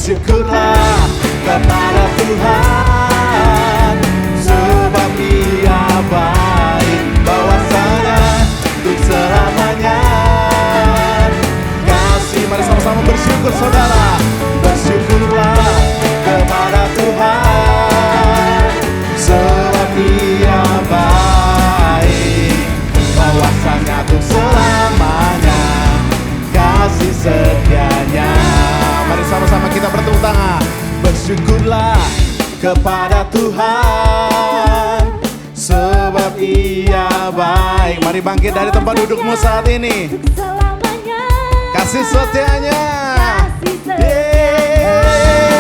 Bersyukurlah kepada Tuhan, sebab Ia baik, bahwasanya untuk selamanya kasih. Mari sama-sama bersyukur saudara. Bersyukurlah kepada Tuhan, sebab Ia baik, bahwasanya untuk selamanya kasih setianya. Mari sama-sama kita bertepuk tangan. Bersyukurlah kepada Tuhan, sebab Ia baik. Mari bangkit dari tempat dudukmu saat ini. Kasih setianya.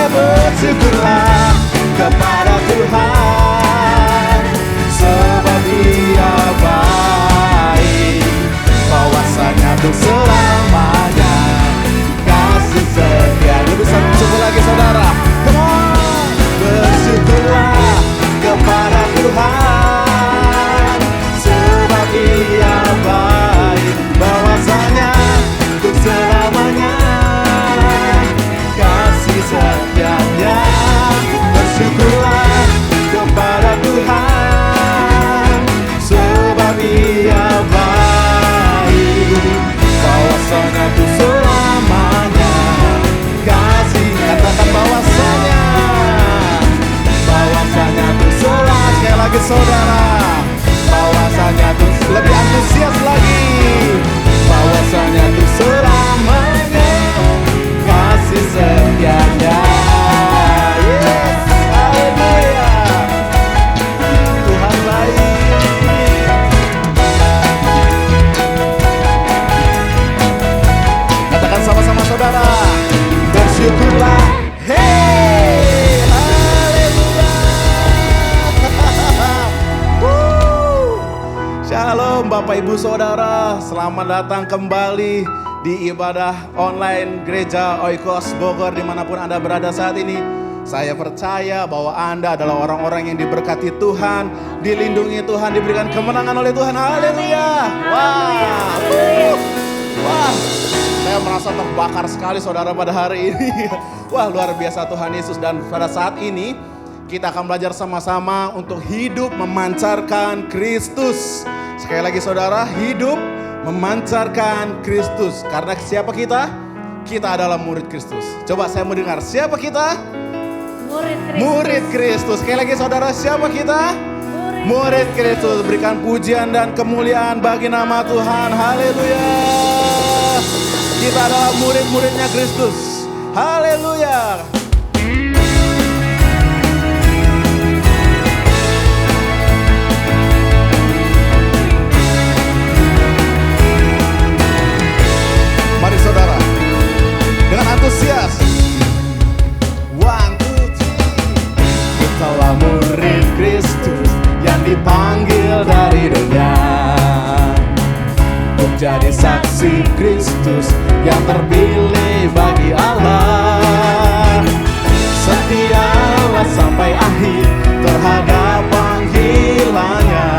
Bersyukurlah kepada Tuhan, sebab Ia baik, bahwasanya untuk selamanya kasih setia. Bisa bersyukur lagi saudara. Come on. Bersyukurlah kepada Tuhan, sebab Ia baik, bahwasanya untuk selamanya kasih setianya. Bersyukurlah kepada Tuhan, sebab Ia baik, bahwasanya untuk selamanya kasih. Katakan bahwasanya untuk selamanya. Sekali lagi saudara, bahwasanya untuk lebih antusias lagi, bahwasanya untuk selamanya kasih setianya. Yes, haleluya. Tuhan baik. Katakan sama-sama saudara. Bersyukurlah. Hey, haleluya. Shalom Bapak Ibu Saudara, selamat datang kembali di ibadah online Gereja Oikos Bogor dimanapun Anda berada saat ini. Saya percaya bahwa Anda adalah orang-orang yang diberkati Tuhan, dilindungi Tuhan, diberikan kemenangan oleh Tuhan. Haleluya. Wah, saya merasa terbakar sekali saudara pada hari ini. Wah, luar biasa Tuhan Yesus. Dan pada saat ini kita akan belajar sama-sama untuk hidup memancarkan Kristus. Sekali lagi saudara, hidup memancarkan Kristus. Karena siapa kita? Kita adalah murid Kristus. Coba saya mau dengar, siapa kita? Murid Kristus. Sekali lagi saudara, siapa kita? Murid Kristus. Berikan pujian dan kemuliaan bagi nama Tuhan. Haleluya. Kita adalah murid-muridnya Kristus. Haleluya. Mari saudara, dengan antusias. 1, 2, 3. Kitalah murid Kristus yang dipanggil dari dunia, untuk jadi saksi Kristus yang terpilih bagi Allah. Setialah sampai akhir terhadap panggilannya.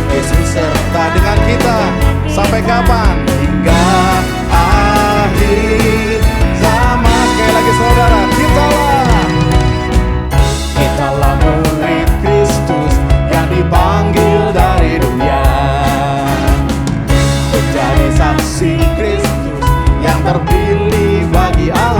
Yesus serta dengan kita sampai kapan? Hingga akhir zaman. Sekali lagi saudara, Kitalah murid Kristus yang dipanggil dari dunia, untuk jadi saksi Kristus yang terpilih bagi Allah.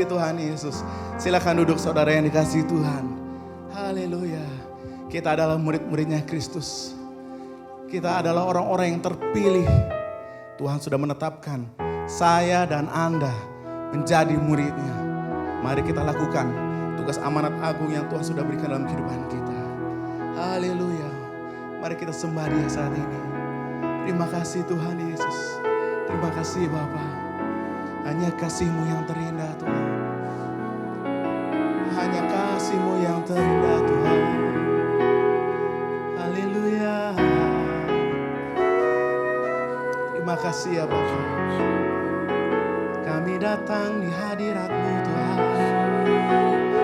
kasih Tuhan Yesus. Silakan duduk saudara yang dikasihi Tuhan. Haleluya. Kita adalah murid-muridnya Kristus. Kita adalah orang-orang yang terpilih. Tuhan sudah menetapkan saya dan Anda menjadi muridnya. Mari kita lakukan tugas amanat agung yang Tuhan sudah berikan dalam kehidupan kita. Haleluya. Mari kita sembah Dia saat ini. Terima kasih Tuhan Yesus. Terima kasih Bapa. Hanya kasih-Mu yang terindah Tuhan. Hanya kasih-Mu yang terindah Tuhan. Haleluya. Terima kasih ya Bapa. Kami datang di hadirat-Mu Tuhan.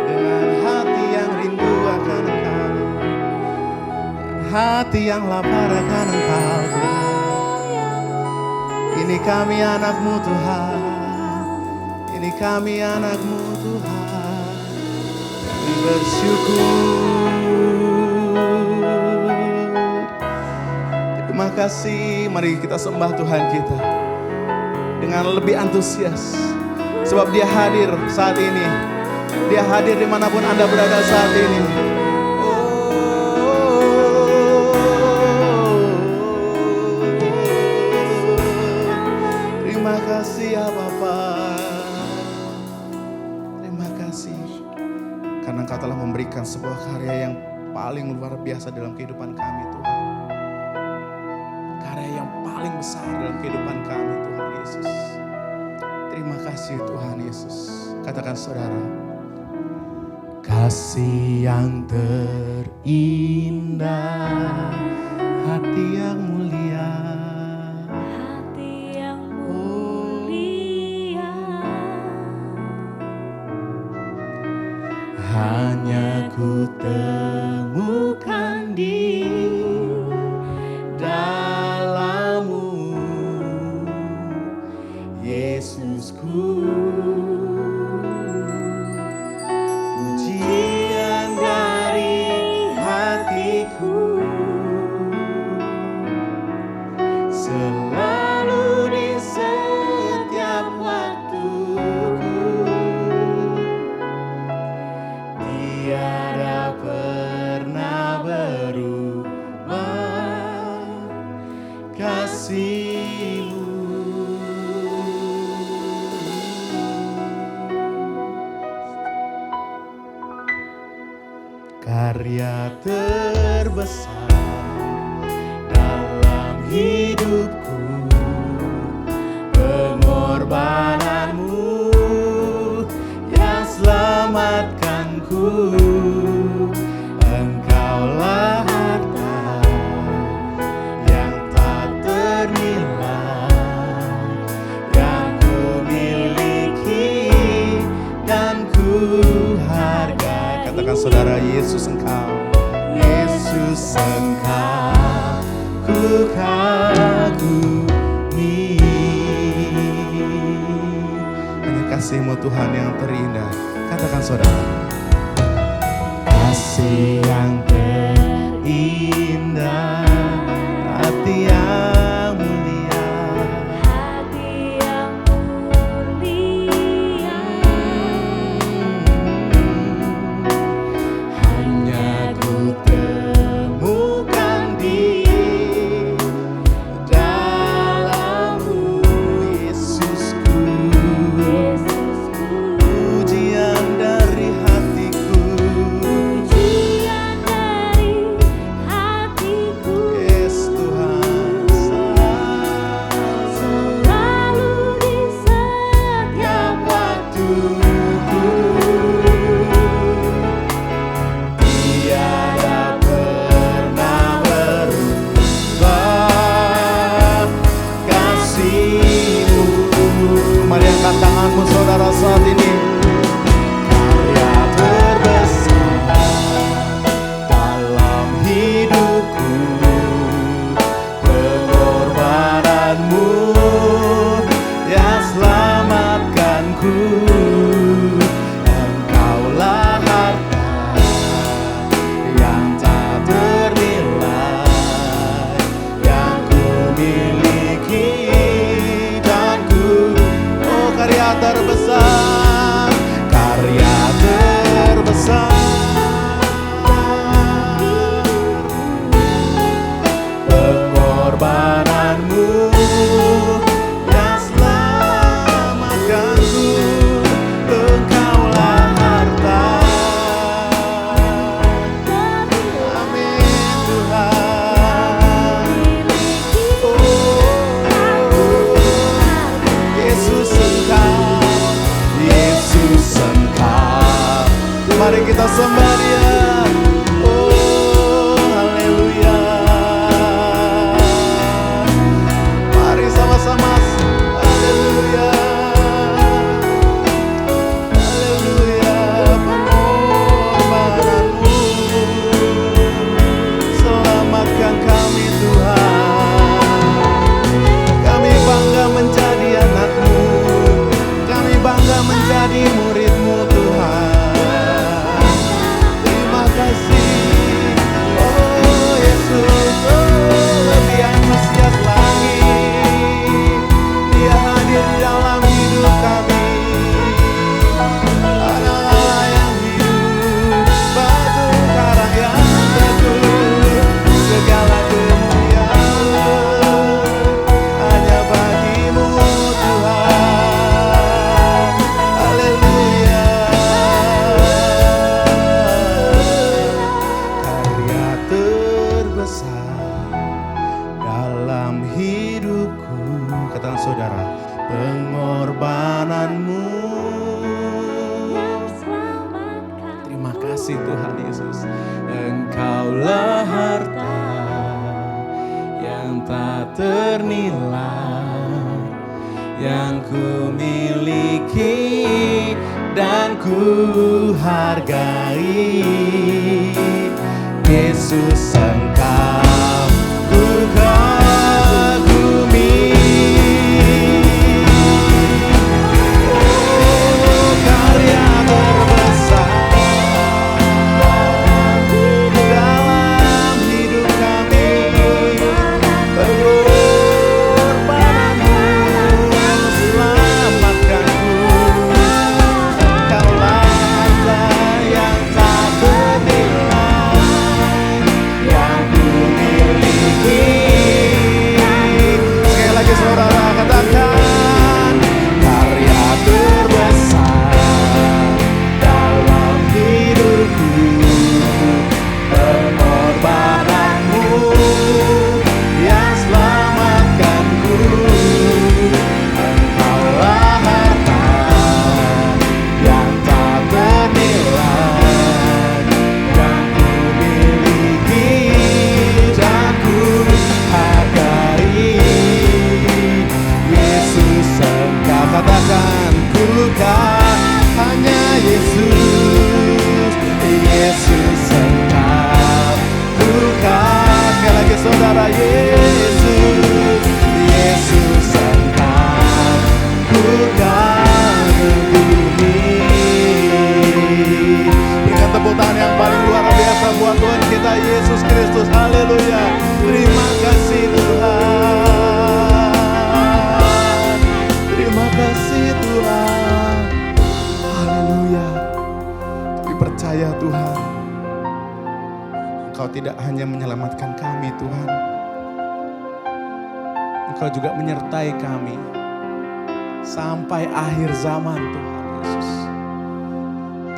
Dengan hati yang rindu akan Engkau. Hati yang lapar akan Engkau Tuhan. Ini kami anak-Mu Tuhan. Ini kami anak-Mu Tuhan. Kami bersyukur. Terima kasih. Mari kita sembah Tuhan kita dengan lebih antusias. Sebab Dia hadir saat ini. Dia hadir dimanapun Anda berada saat ini. Terima kasih ya Bapa. Terima kasih karena Engkau telah memberikan sebuah karya yang paling luar biasa dalam kehidupan kami Tuhan. Karya yang paling besar dalam kehidupan kami Tuhan Yesus. Terima kasih Tuhan Yesus. Katakan saudara. Kasih yang terindah, hati yang mulia. Hati yang mulia. Hanya ku temukan di dalam-Mu, Yesusku. Pujian dari hatiku selalu di setiap waktuku. Tiada pernah berubah kasih-Mu. Karya terbesar dalam hidupku, pengorbanan-Mu yang selamatkanku. Engkaulah harta yang tak ternilai, yang ku miliki dan ku hargai. Katakan saudara, Yesus Engkau, Yesus Engkau ku kagumi. Hanya kasih-Mu Tuhan yang terindah. Katakan saudara. Kasih yang terindah, hati yang mulia. Hati yang mulia. Hanya ku temukan di dalam-Mu, Yesusku. Pujian dari hatiku. Pujian dari hatiku. Yes Tuhan. Selalu di setiap Waktuku tiada pernah berubah kasih-Mu. Mari angkat tanganmu saudara saat ini. Karya terbesar dalam hidupku, pengorbanan-Mu yang selamatkanku. Engkaulah harta yang tak ternilai, yang ku miliki dan ku, oh karya terbesar pengorbananmu. yang selamatkan. Terima kasih Tuhan Yesus. Engkaulah harta yang tak ternilai, yang ku miliki dan ku hargai. Yesus, Engkau ku kagumi. Oh, karya terbesar dalam hidup kami, pengorbananmu yang selamatkanku. Engkaulah harta yang tak ternilai, yang ku miliki. Sekali lagi saudara katakan, karya terbesar dalam hidupku, pengorbananmu yang selamatkanku. Engkaulah harta yang tak ternilai, yang ku miliki dan ku hargai. Yesus, Engkau, katakan, ku hanya Yesus. Yesus, Engkau ku sekali lagi saudara. Yesus, Yesus, Engkau ku kagumi. Berikan tepuk tangan yang paling luar biasa buat Tuhan kita Yesus Kristus. Haleluya. Terima kasih Tuhan. Terima kasih Tuhan. Haleluya. Kami percaya Tuhan, Engkau tidak hanya menyelamatkan kami Tuhan, Engkau juga menyertai kami sampai akhir zaman Tuhan Yesus.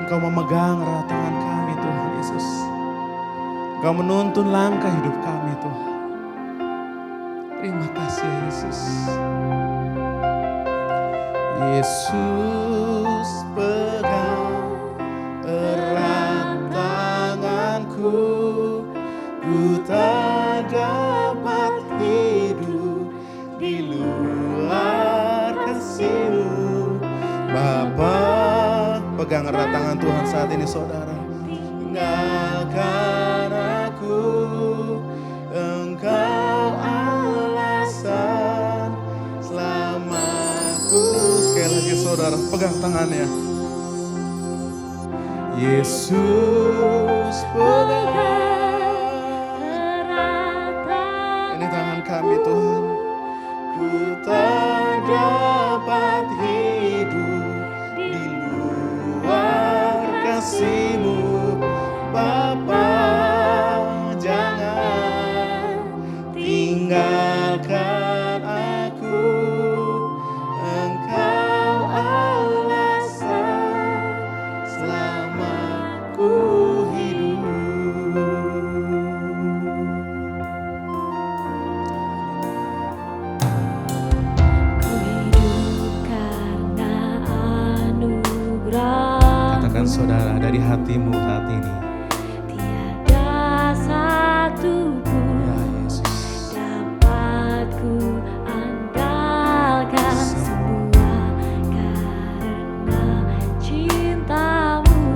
Engkau memegang erat tangan kami Tuhan Yesus. Engkau menuntun langkah hidup kami Tuhan. Terima kasih Yesus. Yesus, pegang erat tanganku, ku tak dapat hidup di luar kasih-Mu. Bapa, pegang erat tangan Tuhan saat ini saudara. Tinggalkan aku, Engkau alasan selamatku. Sekali lagi saudara, pegang tangannya. Yesus, pegang ini tangan kami Tuhan. Ku tak dapat hidup di luar kasih-Mu. Bapa, jangan tinggalkan aku, Engkau alasan selamatku hidup. Ku hidup karena anugerah. Katakan saudara dari hatimu saat ini. Tiada satu pun Ya Yesus. dapat ku andalkan, semua karena cinta-Mu.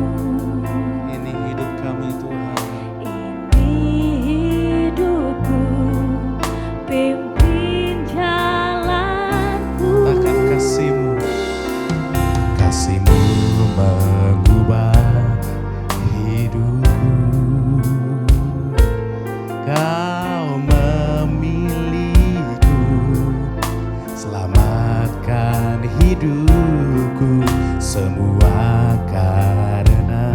Ini hidup kami Tuhan. Ini hidupku, pimpin jalanku. Bahkan kasih-Mu, kasih-Mu mengubah hidupku. Kau memilihku, selamatkan hidupku, semua karena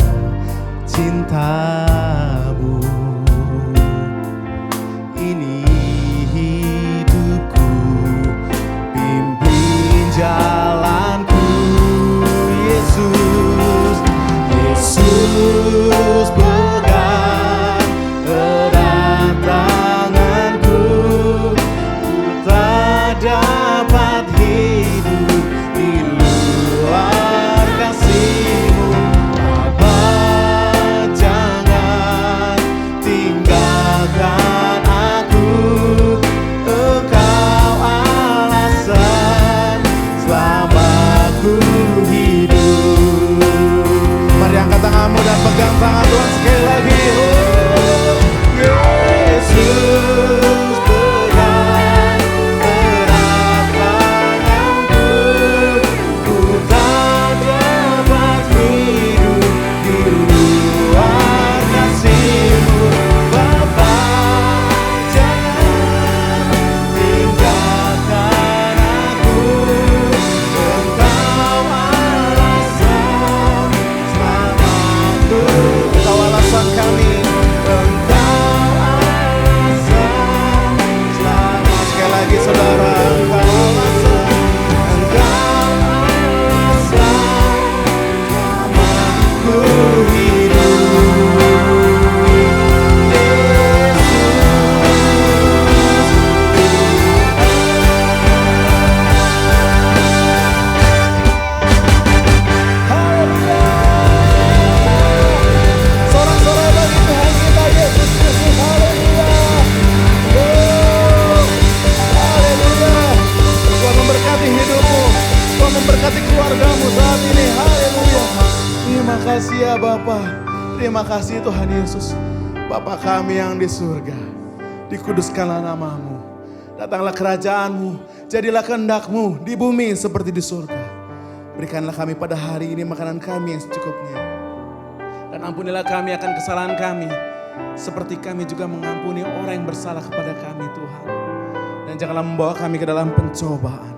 cinta-Mu. Ini hidupku, pimpin jalanku. Yesus, Yesus, pegang erat tanganku, ku tak dapat hidup memberkati keluargamu saat ini. Haleluya. Terima kasih ya Bapa. Terima kasih Tuhan Yesus. Bapa kami yang di surga, dikuduskanlah namamu. Datanglah kerajaanmu, jadilah kehendak-mu di bumi seperti di surga. Berikanlah kami pada hari ini makanan kami yang secukupnya. Dan ampunilah kami akan kesalahan kami, seperti kami juga mengampuni orang yang bersalah kepada kami Tuhan. Dan janganlah membawa kami ke dalam pencobaan,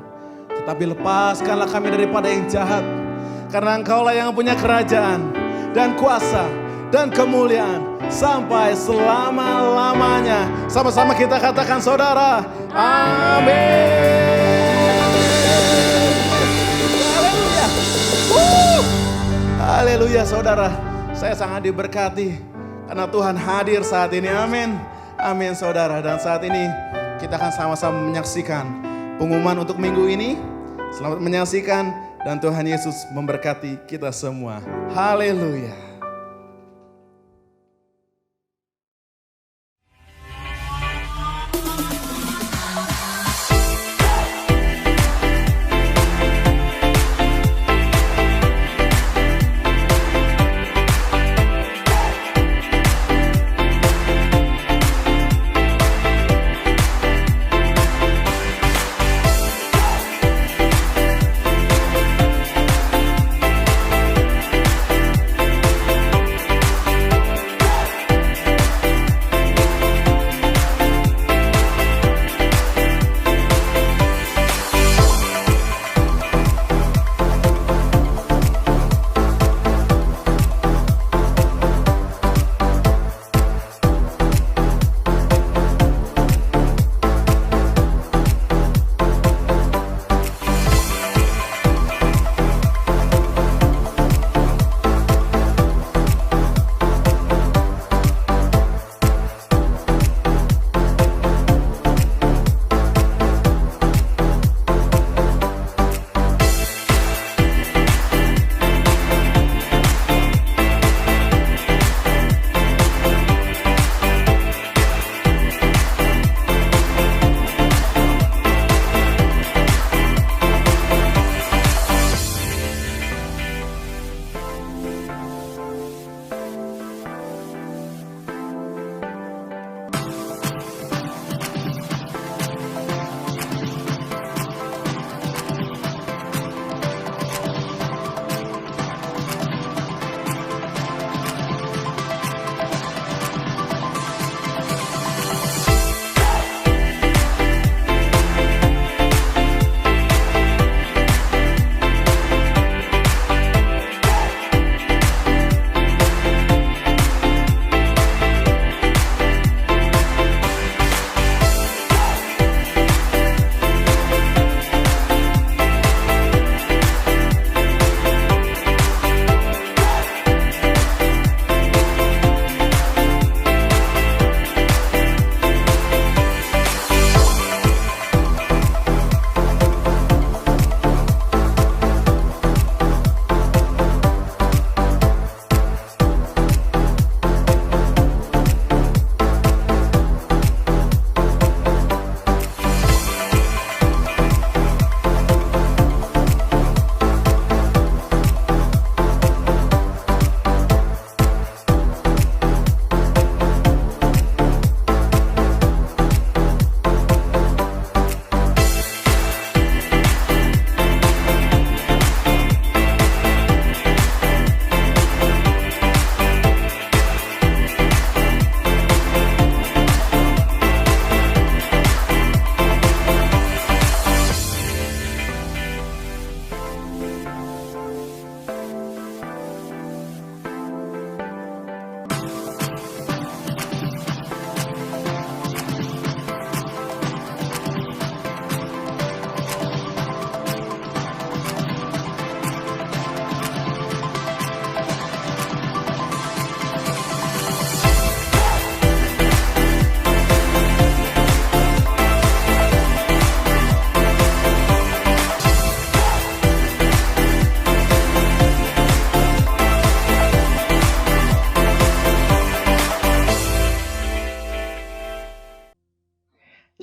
tetapi lepaskanlah kami daripada yang jahat. Karena Engkaulah yang punya kerajaan dan kuasa dan kemuliaan sampai selama-lamanya. Sama-sama kita katakan saudara, amin. Haleluya. Haleluya saudara, saya sangat diberkati karena Tuhan hadir saat ini, amin. Amin saudara, dan saat ini kita akan sama-sama menyaksikan pengumuman untuk minggu ini. Selamat menyaksikan dan Tuhan Yesus memberkati kita semua. Haleluya.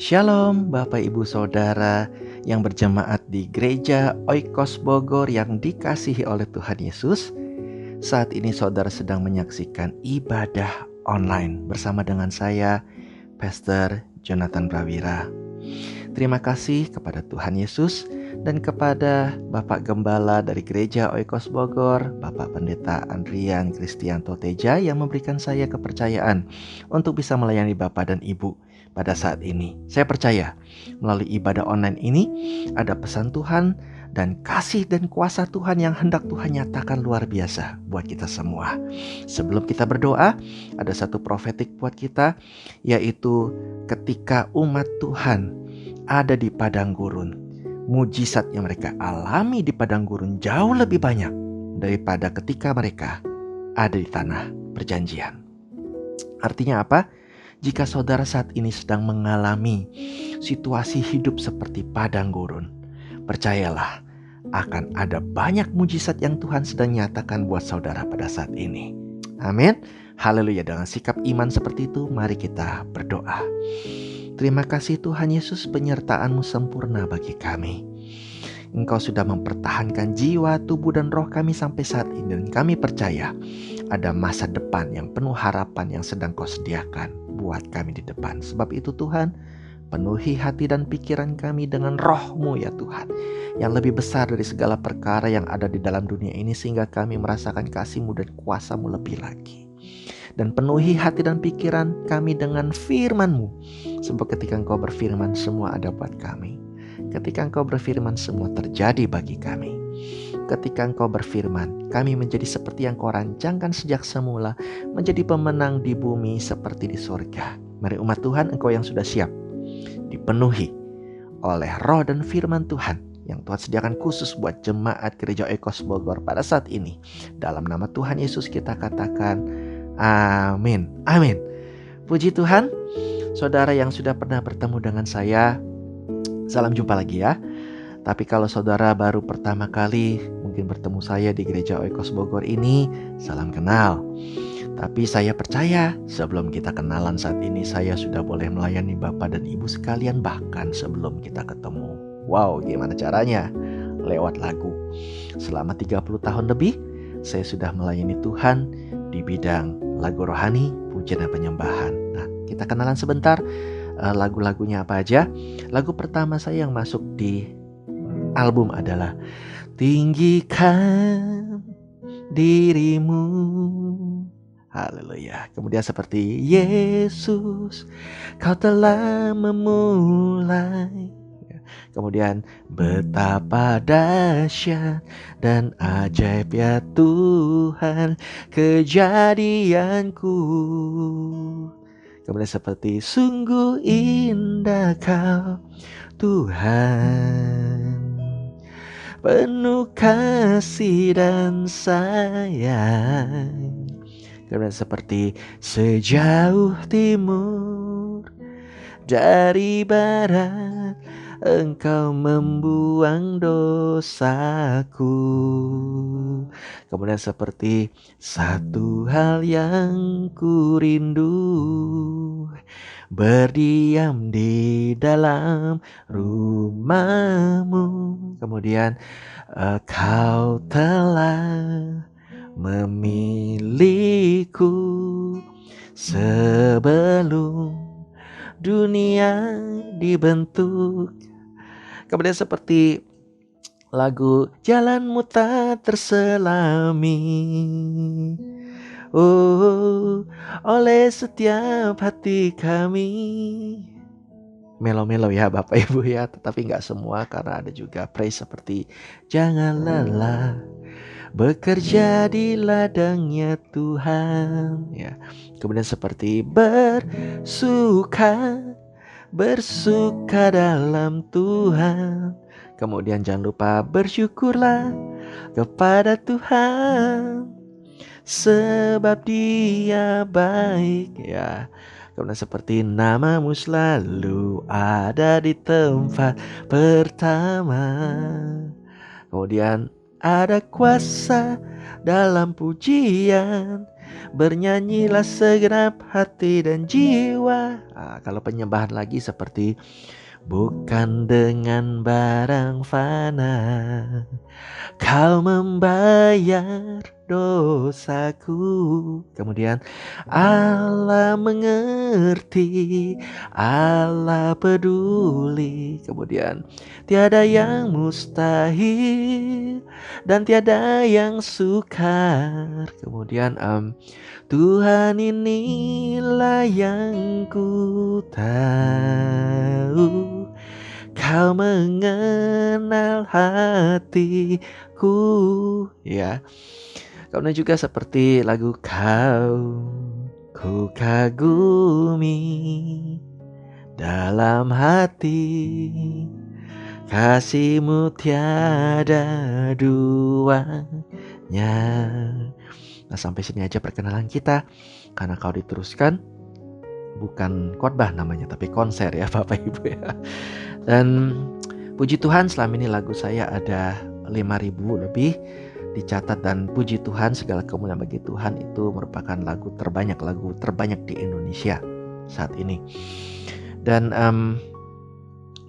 Shalom Bapak Ibu Saudara yang berjemaat di Gereja Oikos Bogor yang dikasihi oleh Tuhan Yesus. Saat ini saudara sedang menyaksikan ibadah online bersama dengan saya, Pastor Jonathan Prawira. Terima kasih kepada Tuhan Yesus dan kepada Bapak Gembala dari Gereja Oikos Bogor, Bapak Pendeta Andrian Kristianto Teja yang memberikan saya kepercayaan untuk bisa melayani Bapak dan Ibu pada saat ini. Saya percaya melalui ibadah online ini ada pesan Tuhan dan kasih dan kuasa Tuhan yang hendak Tuhan nyatakan luar biasa buat kita semua. Sebelum kita berdoa, ada satu profetik buat kita, yaitu ketika umat Tuhan ada di padang gurun, mujizat yang mereka alami di padang gurun jauh lebih banyak daripada ketika mereka ada di tanah perjanjian. Artinya apa? Jika saudara saat ini sedang mengalami situasi hidup seperti padang gurun, percayalah akan ada banyak mujizat yang Tuhan sedang nyatakan buat saudara pada saat ini. Amin. Haleluya. Dengan sikap iman seperti itu, mari kita berdoa. Terima kasih Tuhan Yesus, penyertaan-Mu sempurna bagi kami. Engkau sudah mempertahankan jiwa, tubuh, dan roh kami sampai saat ini. Dan kami percaya ada masa depan yang penuh harapan yang sedang Kau sediakan buat kami di depan. Sebab itu Tuhan, penuhi hati dan pikiran kami dengan roh-Mu ya Tuhan, yang lebih besar dari segala perkara yang ada di dalam dunia ini, sehingga kami merasakan kasih-Mu dan kuasa-Mu lebih lagi. Dan penuhi hati dan pikiran kami dengan firman-Mu, sebab ketika Engkau berfirman, semua ada buat kami. Ketika Engkau berfirman, semua terjadi bagi kami. Ketika Engkau berfirman, kami menjadi seperti yang Kau rancangkan sejak semula, menjadi pemenang di bumi seperti di surga. Mari umat Tuhan, Engkau yang sudah siap dipenuhi oleh roh dan firman Tuhan yang Tuhan sediakan khusus buat jemaat Gereja Oikos Bogor pada saat ini. Dalam nama Tuhan Yesus kita katakan amin. Amin. Puji Tuhan. Saudara yang sudah pernah bertemu dengan saya, salam jumpa lagi ya. Tapi kalau saudara baru pertama kali mungkin bertemu saya di Gereja Oikos Bogor ini, salam kenal. Tapi saya percaya sebelum kita kenalan saat ini, saya sudah boleh melayani Bapak dan Ibu sekalian bahkan sebelum kita ketemu. Wow, gimana caranya? Lewat lagu. Selama 30 tahun lebih, saya sudah melayani Tuhan di bidang lagu rohani, pujian dan penyembahan. Nah, kita kenalan sebentar lagu-lagunya apa aja. Lagu pertama saya yang masuk di album adalah Tinggikan Dirimu. Haleluya. Kemudian seperti Yesus, Kau telah memulai. Kemudian betapa dahsyat dan ajaib ya Tuhan kejadianku. Kemudian seperti sungguh indah Kau Tuhan, penuh kasih dan sayang. Kemudian seperti sejauh timur dari barat, Engkau membuang dosaku. Kemudian seperti satu hal yang ku rindu, berdiam di dalam rumah-Mu. Kemudian Kau telah memilihku sebelum dunia dibentuk. Kemudian seperti lagu Jalanmu tak terselami, oh, oleh setiap hati kami. Melo-melo ya Bapak Ibu ya, tetapi gak semua, karena ada juga praise seperti jangan lelah bekerja di ladangnya Tuhan ya. Kemudian seperti bersuka dalam Tuhan. Kemudian jangan lupa bersyukurlah kepada Tuhan, sebab Dia baik ya. Kemudian seperti nama-Mu selalu ada di tempat pertama. Kemudian ada kuasa dalam pujian, bernyanyilah segenap hati dan jiwa. Kalau penyembahan lagi seperti bukan dengan barang fana. Kau membayar dosaku. Kemudian Allah mengerti, Allah peduli. Kemudian tiada yang mustahil dan tiada yang sukar. Kemudian Tuhan inilah yang ku tahu. Kau mengenal hatiku, ya. Kemudian juga seperti lagu Kau ku kagumi dalam hati, kasihmu tiada duanya. Nah, sampai sini aja perkenalan kita. Karena Kau diteruskan bukan khotbah namanya, tapi konser ya Bapak Ibu ya. Dan puji Tuhan selama ini lagu saya ada 5.000 lebih dicatat, dan puji Tuhan segala kemuliaan bagi Tuhan itu merupakan lagu terbanyak di Indonesia saat ini. Dan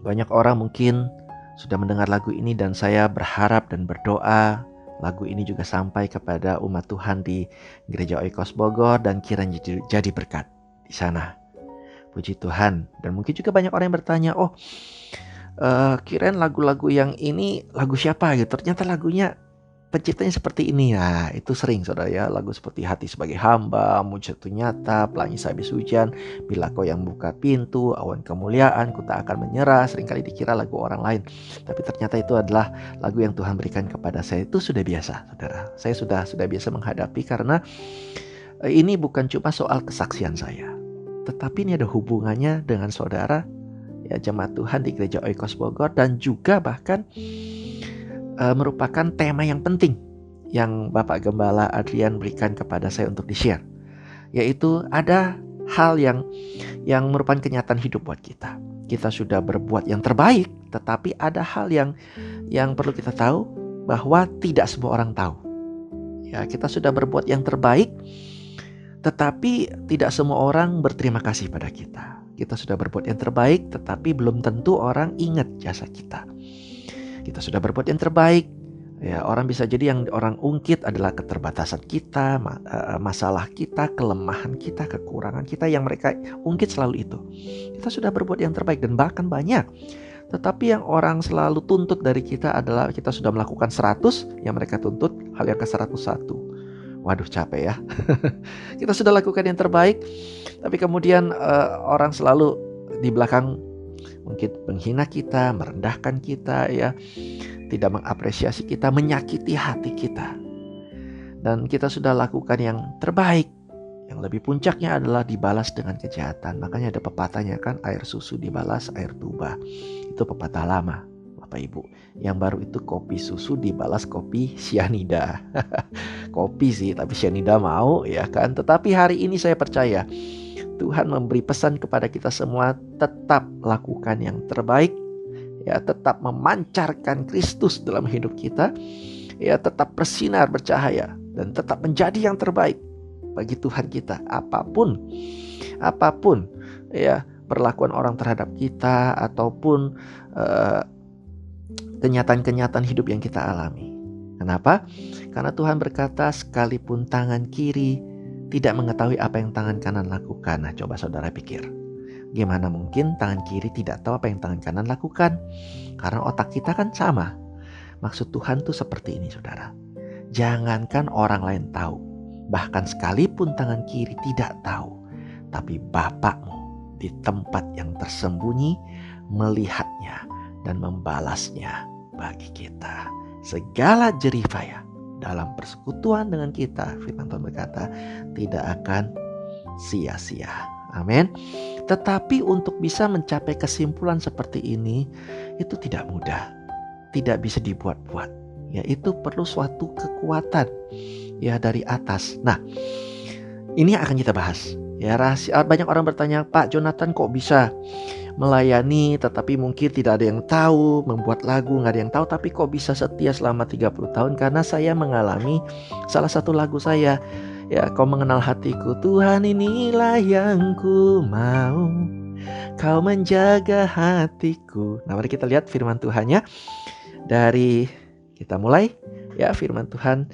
banyak orang mungkin sudah mendengar lagu ini, dan saya berharap dan berdoa lagu ini juga sampai kepada umat Tuhan di Gereja Oikos Bogor dan kiranya jadi berkat di sana. Puji Tuhan. Dan mungkin juga banyak orang yang bertanya, kirain lagu-lagu yang ini lagu siapa gitu. Ternyata lagunya penciptanya seperti ini. Nah, itu sering saudara ya. Lagu seperti Hati Sebagai Hamba, Mujizat Itu Nyata, Pelangi Sehabis Hujan, Bila Kau Yang Buka Pintu, Awan Kemuliaan, Ku Tak Akan Menyerah. Seringkali dikira lagu orang lain, tapi ternyata itu adalah lagu yang Tuhan berikan kepada saya. Itu sudah biasa saudara. Saya sudah biasa menghadapi, karena ini bukan cuma soal kesaksian saya, tetapi ini ada hubungannya dengan saudara ya, jemaat Tuhan di Gereja Oikos Bogor, dan juga bahkan merupakan tema yang penting yang Bapak Gembala Adrian berikan kepada saya untuk di-share, yaitu ada hal yang merupakan kenyataan hidup buat kita. Kita sudah berbuat yang terbaik, tetapi ada hal yang perlu kita tahu bahwa tidak semua orang tahu. Ya, kita sudah berbuat yang terbaik, tetapi tidak semua orang berterima kasih pada kita. Kita sudah berbuat yang terbaik, tetapi belum tentu orang ingat jasa kita. Kita sudah berbuat yang terbaik, ya orang bisa jadi yang orang ungkit adalah keterbatasan kita, masalah kita, kelemahan kita, kekurangan kita, yang mereka ungkit selalu itu. Kita sudah berbuat yang terbaik dan bahkan banyak. Tetapi yang orang selalu tuntut dari kita adalah kita sudah melakukan 100, yang mereka tuntut hal yang ke-101. Waduh, capek ya. Kita sudah lakukan yang terbaik, tapi kemudian orang selalu di belakang mungkin menghina kita, merendahkan kita ya, tidak mengapresiasi kita, menyakiti hati kita. Dan kita sudah lakukan yang terbaik. Yang lebih puncaknya adalah dibalas dengan kejahatan. Makanya ada pepatahnya kan, air susu dibalas air tuba. Itu pepatah lama Bapak Ibu. Yang baru itu kopi susu dibalas kopi sianida. Kopi sih, tapi sianida mau ya kan. Tetapi hari ini saya percaya Tuhan memberi pesan kepada kita semua, tetap lakukan yang terbaik, ya, tetap memancarkan Kristus dalam hidup kita, ya, tetap bersinar, bercahaya, dan tetap menjadi yang terbaik bagi Tuhan kita. Apapun, ya, perlakuan orang terhadap kita ataupun kenyataan-kenyataan hidup yang kita alami. Kenapa? Karena Tuhan berkata, sekalipun tangan kiri tidak mengetahui apa yang tangan kanan lakukan. Nah, coba saudara pikir, gimana mungkin tangan kiri tidak tahu apa yang tangan kanan lakukan? Karena otak kita kan sama. Maksud Tuhan tuh seperti ini saudara. Jangankan orang lain tahu, bahkan sekalipun tangan kiri tidak tahu, tapi Bapakmu di tempat yang tersembunyi melihatnya dan membalasnya bagi kita. Segala jerih payah dalam persekutuan dengan kita, firman Tuhan berkata, tidak akan sia-sia. Amin. Tetapi untuk bisa mencapai kesimpulan seperti ini, itu tidak mudah, tidak bisa dibuat-buat. Ya, itu perlu suatu kekuatan ya dari atas. Nah, ini akan kita bahas. Ya, rahasia. Banyak orang bertanya, Pak Jonathan kok bisa melayani tetapi mungkin tidak ada yang tahu, membuat lagu nggak ada yang tahu, tapi kok bisa setia selama 30 tahun? Karena saya mengalami salah satu lagu saya, ya, Kau Mengenal Hatiku, Tuhan inilah yang ku mau, Kau menjaga hatiku. Nah, mari kita lihat firman Tuhannya. Dari kita mulai ya, firman Tuhan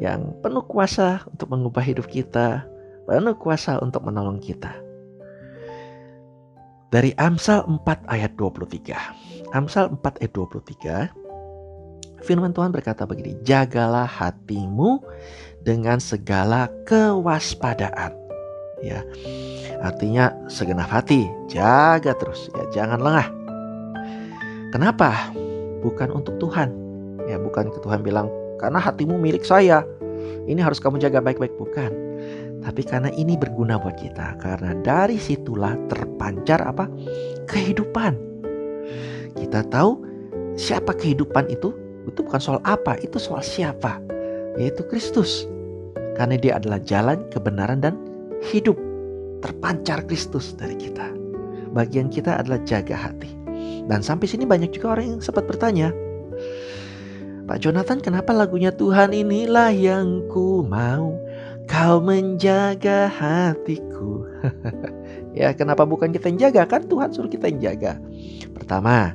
yang penuh kuasa untuk mengubah hidup kita, penuh kuasa untuk menolong kita. Dari Amsal 4 ayat 23. Amsal 4 ayat 23. Firman Tuhan berkata begini, jagalah hatimu dengan segala kewaspadaan. Ya, artinya segenap hati, jaga terus, ya, jangan lengah. Kenapa? Bukan untuk Tuhan. Ya, bukan ke Tuhan bilang, karena hatimu milik saya, ini harus kamu jaga baik-baik, bukan. Tapi karena ini berguna buat kita, karena dari situlah terpancar apa? Kehidupan. Kita tahu siapa kehidupan itu bukan soal apa, itu soal siapa, yaitu Kristus. Karena dia adalah jalan, kebenaran, dan hidup. Terpancar Kristus dari kita. Bagian kita adalah jaga hati. Dan sampai sini banyak juga orang yang sempat bertanya, Pak Jonathan, kenapa lagunya Tuhan inilah yang ku mau, kau menjaga hatiku. Ya, kenapa bukan kita yang jaga? Kan Tuhan suruh kita yang jaga. Pertama,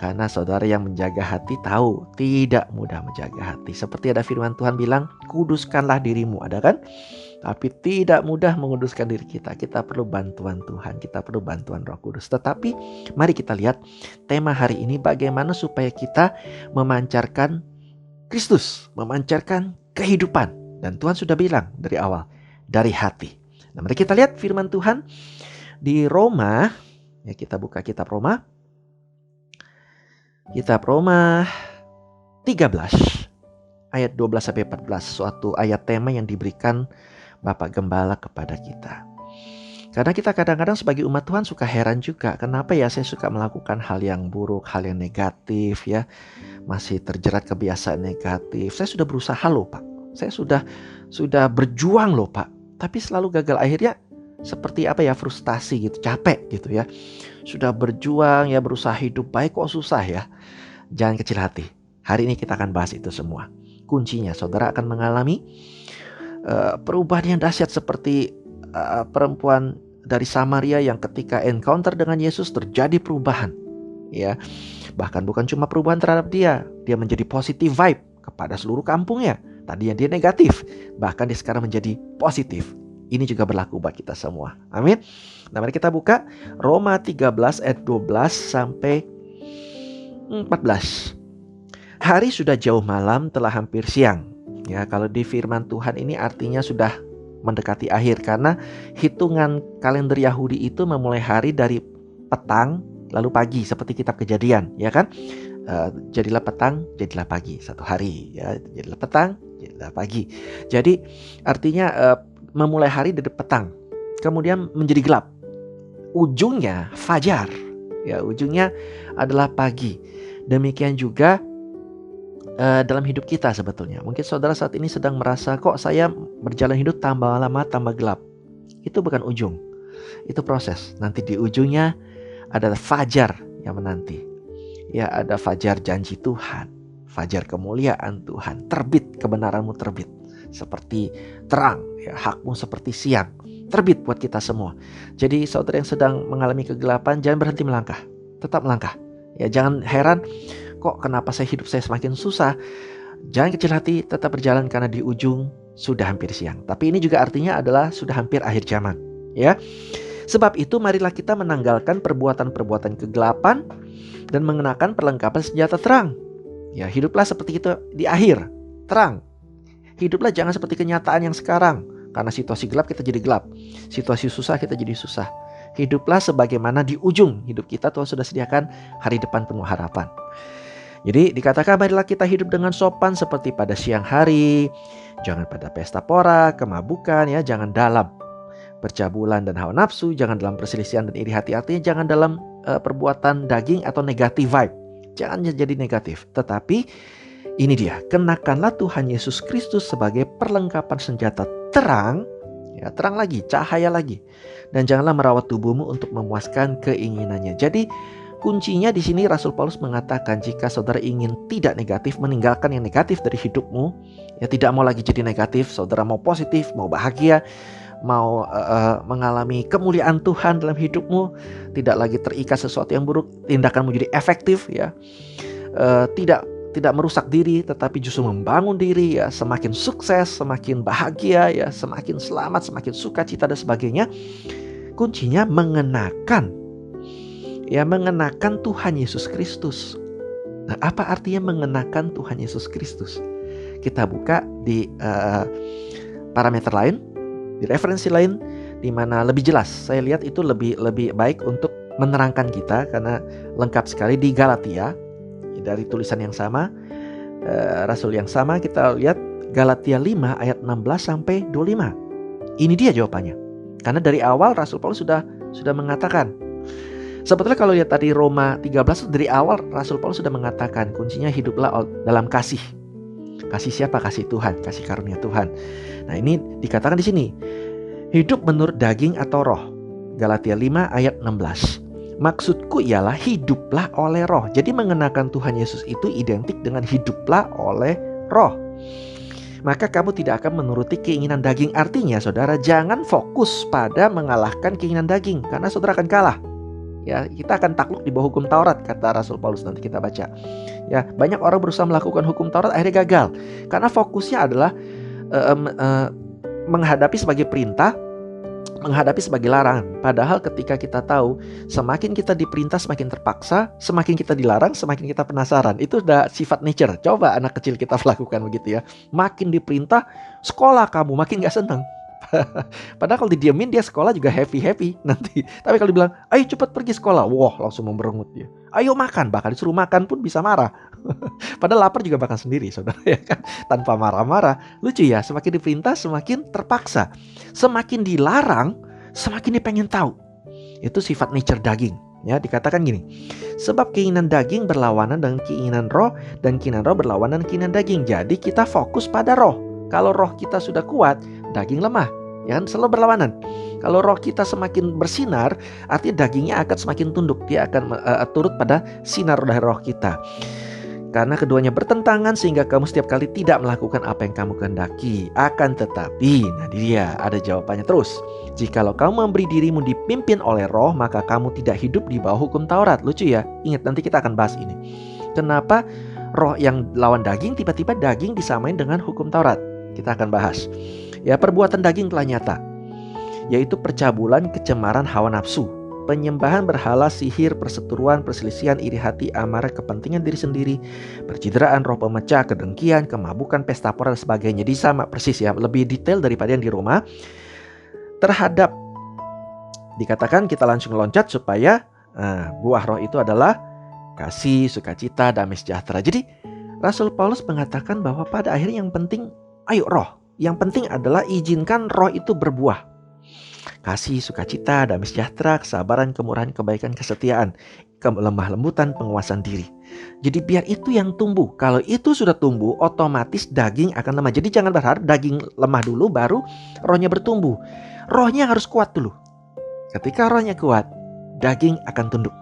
karena saudara yang menjaga hati tahu tidak mudah menjaga hati. Seperti ada firman Tuhan bilang, kuduskanlah dirimu, ada kan? Tapi tidak mudah menguduskan diri kita. Kita perlu bantuan Tuhan, kita perlu bantuan Roh Kudus. Tetapi mari kita lihat tema hari ini, bagaimana supaya kita memancarkan Kristus, memancarkan kehidupan. Dan Tuhan sudah bilang dari awal, dari hati. Nah, mari kita lihat firman Tuhan di Roma. Ya, kita buka kitab Roma. Kitab Roma 13 ayat 12 sampai 14, suatu ayat tema yang diberikan Bapak Gembala kepada kita. Karena kita kadang-kadang sebagai umat Tuhan suka heran juga, kenapa ya saya suka melakukan hal yang buruk, hal yang negatif ya. Masih terjerat kebiasaan negatif. Saya sudah berusaha loh, Pak. Saya sudah berjuang loh, Pak. Tapi selalu gagal, akhirnya seperti apa ya, frustasi gitu, capek gitu ya. Sudah berjuang ya, berusaha hidup baik kok susah ya. Jangan kecil hati. Hari ini kita akan bahas itu semua. Kuncinya saudara akan mengalami perubahan yang dahsyat seperti perempuan dari Samaria yang ketika encounter dengan Yesus terjadi perubahan. Ya, bahkan bukan cuma perubahan terhadap dia menjadi positive vibe kepada seluruh kampungnya. Tadinya dia negatif, bahkan dia sekarang menjadi positif. Ini juga berlaku buat kita semua. Amin. Nah, mari kita buka Roma 13 ayat 12 sampai 14. Hari sudah jauh malam, telah hampir siang. Ya, kalau di firman Tuhan ini artinya sudah mendekati akhir, karena hitungan kalender Yahudi itu memulai hari dari petang lalu pagi, seperti kitab Kejadian, ya kan? Jadilah petang, jadilah pagi, satu hari. Ya, jadilah petang, jadilah pagi. Jadi artinya memulai hari dari petang, kemudian menjadi gelap. Ujungnya fajar, ya, ujungnya adalah pagi. Demikian juga dalam hidup kita sebetulnya. Mungkin saudara saat ini sedang merasa, kok saya berjalan hidup tambah lama tambah gelap. Itu bukan ujung, itu proses. Nanti di ujungnya ada fajar yang menanti. Ya, ada fajar janji Tuhan, fajar kemuliaan Tuhan, terbit kebenaranmu, terbit seperti terang, ya, hakmu seperti siang, terbit buat kita semua. Jadi saudara yang sedang mengalami kegelapan, jangan berhenti melangkah, tetap melangkah. Ya, jangan heran, kok kenapa hidup saya semakin susah. Jangan kecil hati, tetap berjalan karena di ujung sudah hampir siang. Tapi ini juga artinya adalah sudah hampir akhir zaman. Ya, sebab itu marilah kita menanggalkan perbuatan-perbuatan kegelapan dan mengenakan perlengkapan senjata terang. Ya, hiduplah seperti itu di akhir, terang. Hiduplah jangan seperti kenyataan yang sekarang. Karena situasi gelap kita jadi gelap, situasi susah kita jadi susah. Hiduplah sebagaimana di ujung hidup kita Tuhan sudah sediakan hari depan penuh harapan. Jadi dikatakan marilah kita hidup dengan sopan seperti pada siang hari. Jangan pada pesta pora, kemabukan, ya, jangan dalam percabulan dan hawa nafsu, jangan dalam perselisihan dan iri hati. Artinya jangan dalam perbuatan daging atau negatif vibe. Jangan jadi negatif. Tetapi ini dia, kenakanlah Tuhan Yesus Kristus sebagai perlengkapan senjata terang. Ya, terang lagi, cahaya lagi. Dan janganlah merawat tubuhmu untuk memuaskan keinginannya. Jadi Kuncinya di sini Rasul Paulus mengatakan jika saudara ingin tidak negatif, meninggalkan yang negatif dari hidupmu, ya tidak mau lagi jadi negatif, saudara mau positif, mau bahagia, mau mengalami kemuliaan Tuhan dalam hidupmu, tidak lagi terikat sesuatu yang buruk, tindakanmu jadi efektif, ya, tidak merusak diri, tetapi justru membangun diri, ya, semakin sukses, semakin bahagia, ya, semakin selamat, semakin sukacita dan sebagainya. Kuncinya mengenakan Tuhan Yesus Kristus. Nah, apa artinya mengenakan Tuhan Yesus Kristus? Kita buka di parameter lain, di referensi lain, di mana lebih jelas. Saya lihat itu lebih baik untuk menerangkan kita, karena lengkap sekali di Galatia, dari tulisan yang sama, Rasul yang sama. Kita lihat Galatia 5 ayat 16 sampai 25. Ini dia jawabannya. Karena dari awal Rasul Paulus sudah mengatakan. Sebetulnya kalau lihat tadi Roma 13, dari awal Rasul Paulus sudah mengatakan kuncinya hiduplah dalam kasih. Kasih siapa? Kasih Tuhan, kasih karunia Tuhan. Nah, ini dikatakan di sini, hidup menurut daging atau roh. Galatia 5 ayat 16. Maksudku ialah hiduplah oleh roh. Jadi mengenakan Tuhan Yesus itu identik dengan hiduplah oleh roh. Maka kamu tidak akan menuruti keinginan daging. Artinya saudara jangan fokus pada mengalahkan keinginan daging, karena saudara akan kalah. Ya, kita akan takluk di bawah hukum Taurat, kata Rasul Paulus, nanti kita baca. Ya, banyak orang berusaha melakukan hukum Taurat akhirnya gagal, karena fokusnya adalah menghadapi sebagai perintah, menghadapi sebagai larangan. Padahal ketika kita tahu semakin kita diperintah semakin terpaksa, semakin kita dilarang semakin kita penasaran. Itu udah sifat nature. Coba anak kecil kita lakukan begitu ya. Makin diperintah sekolah kamu, makin gak senang. Padahal kalau didiemin dia sekolah juga happy nanti. Tapi kalau dibilang ayo cepat pergi sekolah, wah langsung memberengut dia. Ayo makan, bahkan disuruh makan pun bisa marah. Padahal lapar juga makan sendiri, saudara, ya kan, tanpa marah-marah. Lucu ya, semakin diperintah semakin terpaksa, semakin dilarang semakin dia pengen tahu. Itu sifat nature daging. Ya, dikatakan gini, sebab keinginan daging berlawanan dengan keinginan roh, dan keinginan roh berlawanan dengan keinginan daging. Jadi kita fokus pada roh. Kalau roh kita sudah kuat, daging lemah. Ya kan, selalu berlawanan. Kalau roh kita semakin bersinar, artinya dagingnya akan semakin tunduk. Dia akan turut pada sinar dari roh kita. Karena keduanya bertentangan sehingga kamu setiap kali tidak melakukan apa yang kamu kehendaki. Akan tetapi, nah dia ada jawabannya terus. Jikalau kamu memberi dirimu dipimpin oleh roh, maka kamu tidak hidup di bawah hukum Taurat. Lucu ya, ingat nanti kita akan bahas ini. Kenapa roh yang lawan daging, tiba-tiba daging disamain dengan hukum Taurat? Kita akan bahas. Ya, perbuatan daging telah nyata, yaitu percabulan, kecemaran, hawa nafsu, penyembahan berhala, sihir, perseteruan, perselisihan, iri hati, amarah, kepentingan diri sendiri, percideraan, roh pemecah, kedengkian, kemabukan, pesta pora, dan sebagainya. Jadi sama persis ya, lebih detail daripada yang di Roma. Terhadap, dikatakan kita langsung loncat supaya buah roh itu adalah kasih, sukacita, damai sejahtera. Jadi Rasul Paulus mengatakan bahwa pada akhirnya yang penting, ayo roh. Yang penting adalah izinkan roh itu berbuah. Kasih, sukacita, damai sejahtera, kesabaran, kemurahan, kebaikan, kesetiaan, kelemah lembutan, penguasaan diri. Jadi biar itu yang tumbuh. Kalau itu sudah tumbuh, otomatis daging akan lemah. Jadi jangan berharap daging lemah dulu baru rohnya bertumbuh. Rohnya harus kuat dulu. Ketika rohnya kuat, daging akan tunduk.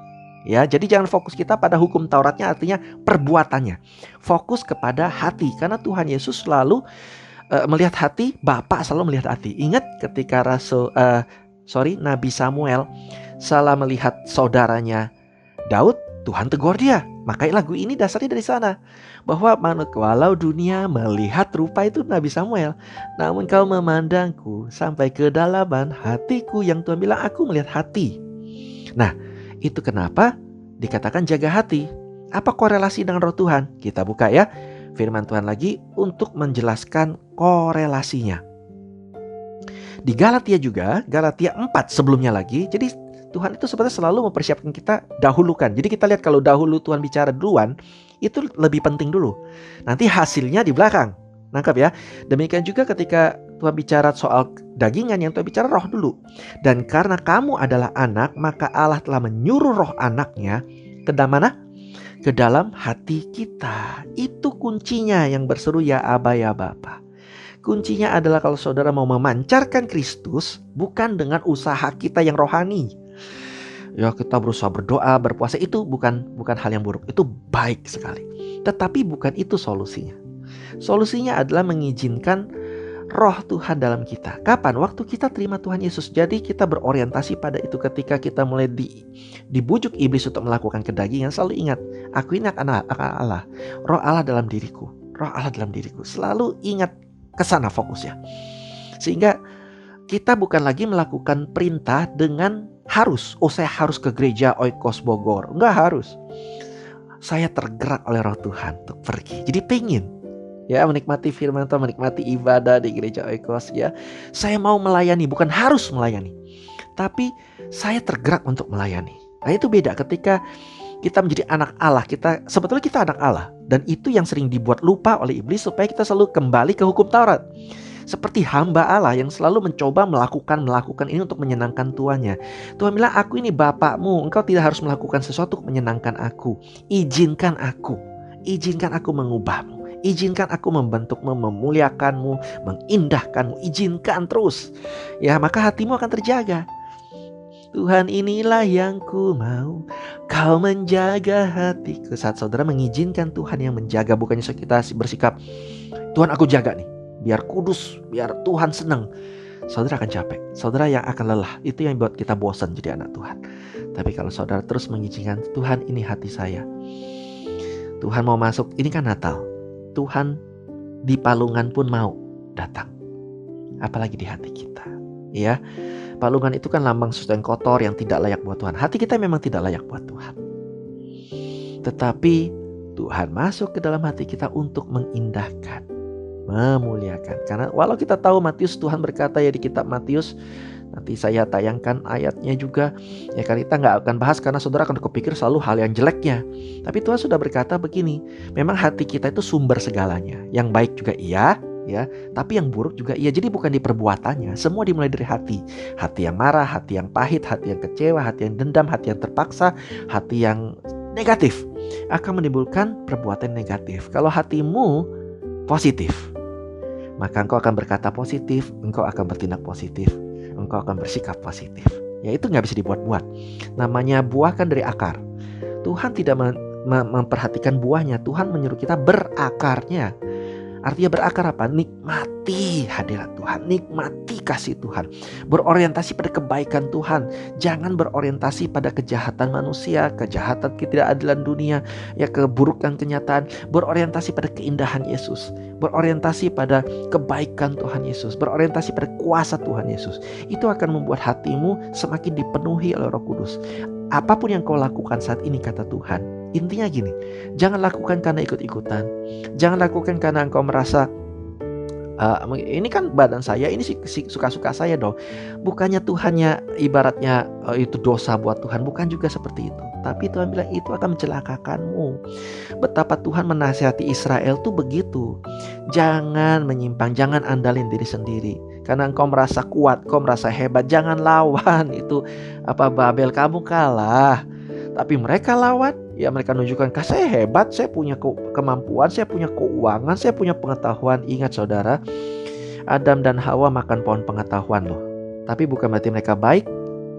Ya, jadi jangan fokus kita pada hukum Tauratnya, artinya perbuatannya. Fokus kepada hati, karena Tuhan Yesus selalu melihat hati, Bapa selalu melihat hati. Ingat ketika Nabi Samuel salah melihat saudaranya Daud, Tuhan tegur dia. Makanya lagu ini dasarnya dari sana, bahwa walau dunia melihat rupa itu Nabi Samuel, namun kau memandangku sampai kedalaman hatiku. Yang Tuhan bilang, aku melihat hati. Nah, itu kenapa dikatakan jaga hati. Apa korelasi dengan roh Tuhan? Kita buka ya firman Tuhan lagi untuk menjelaskan korelasinya. Di Galatia juga, Galatia 4 sebelumnya lagi. Jadi Tuhan itu sebenarnya selalu mempersiapkan kita dahulukan. Jadi kita lihat kalau dahulu Tuhan bicara duluan, itu lebih penting dulu. Nanti hasilnya di belakang. Nangkap ya? Demikian juga ketika Tuhan bicara soal dagingan, yang Tuhan bicara roh dulu. Dan karena kamu adalah anak, maka Allah telah menyuruh roh anaknya ke mana? Ke dalam hati kita. Itu kuncinya yang berseru ya Aba ya Bapa. Kuncinya adalah kalau saudara mau memancarkan Kristus, bukan dengan usaha kita yang rohani. Ya kita berusaha berdoa, berpuasa, itu bukan hal yang buruk, itu baik sekali. Tetapi bukan itu solusinya. Solusinya adalah mengizinkan Roh Tuhan dalam kita. Kapan? Waktu kita terima Tuhan Yesus. Jadi kita berorientasi pada itu. Ketika kita mulai dibujuk iblis untuk melakukan kedagingan, selalu ingat, aku ini akan Allah. Roh Allah dalam diriku. Roh Allah dalam diriku. Selalu ingat ke sana fokusnya. Sehingga kita bukan lagi melakukan perintah dengan harus. Oh, saya harus ke gereja Oikos Bogor. Enggak harus. Saya tergerak oleh Roh Tuhan untuk pergi. Jadi pengen ya menikmati firman Tuhan, menikmati ibadah di gereja Oikos ya. Saya mau melayani, bukan harus melayani. Tapi saya tergerak untuk melayani. Nah, itu beda ketika kita menjadi anak Allah. Sebetulnya kita anak Allah. Dan itu yang sering dibuat lupa oleh iblis supaya kita selalu kembali ke hukum Taurat. Seperti hamba Allah yang selalu mencoba melakukan ini untuk menyenangkan tuannya. Tuhan bilang, aku ini bapakmu, engkau tidak harus melakukan sesuatu untuk menyenangkan aku. Izinkan aku mengubahmu. Izinkan aku membentukmu, memuliakanmu, mengindahkanmu. Izinkan terus. Ya, maka hatimu akan terjaga. Tuhan, inilah yang ku mau, kau menjaga hatiku. Saat saudara mengizinkan Tuhan yang menjaga, bukannya kita bersikap, Tuhan aku jaga nih, biar kudus, biar Tuhan senang. Saudara akan capek, saudara yang akan lelah. Itu yang buat kita bosan jadi anak Tuhan. Tapi kalau saudara terus mengizinkan, Tuhan ini hati saya, Tuhan mau masuk. Ini kan Natal, Tuhan di palungan pun mau datang, apalagi di hati kita. Ya, palungan itu kan lambang sesuatu yang kotor, yang tidak layak buat Tuhan. Hati kita memang tidak layak buat Tuhan. Tetapi Tuhan masuk ke dalam hati kita untuk mengindahkan, memuliakan. Karena walau kita tahu Matius, Tuhan berkata ya di kitab Matius, nanti saya tayangkan ayatnya juga. Ya kan kita nggak akan bahas karena saudara akan kepikir selalu hal yang jeleknya. Tapi Tuhan sudah berkata begini, memang hati kita itu sumber segalanya. Yang baik juga iya, ya, tapi yang buruk juga iya. Jadi bukan di perbuatannya, semua dimulai dari hati. Hati yang marah, hati yang pahit, hati yang kecewa, hati yang dendam, hati yang terpaksa, hati yang negatif akan menimbulkan perbuatan negatif. Kalau hatimu positif, maka engkau akan berkata positif, engkau akan bertindak positif, engkau akan bersikap positif. Ya, itu gak bisa dibuat-buat. Namanya buah kan dari akar. Tuhan tidak memperhatikan buahnya. Tuhan menyuruh kita berakarnya. Artinya berakar apa? Nikmati hadirat Tuhan, nikmati kasih Tuhan, berorientasi pada kebaikan Tuhan. Jangan berorientasi pada kejahatan manusia, kejahatan ketidakadilan dunia, ya, keburukan kenyataan. Berorientasi pada keindahan Yesus, berorientasi pada kebaikan Tuhan Yesus, berorientasi pada kuasa Tuhan Yesus. Itu akan membuat hatimu semakin dipenuhi oleh Roh Kudus. Apapun yang kau lakukan saat ini, kata Tuhan, intinya gini, jangan lakukan karena ikut-ikutan. Jangan lakukan karena engkau merasa ini kan badan saya, ini suka-suka saya dong. Bukannya Tuhannya ibaratnya itu dosa buat Tuhan, bukan juga seperti itu. Tapi Tuhan bilang itu akan mencelakakanmu. Betapa Tuhan menasihati Israel tuh begitu. Jangan menyimpang, jangan andalin diri sendiri. Karena engkau merasa kuat, kau merasa hebat, jangan lawan itu Babel, kamu kalah. Tapi mereka lawan, ya mereka menunjukkan saya hebat, saya punya kemampuan, saya punya keuangan, saya punya pengetahuan. Ingat saudara, Adam dan Hawa makan pohon pengetahuan loh. Tapi bukan berarti mereka baik,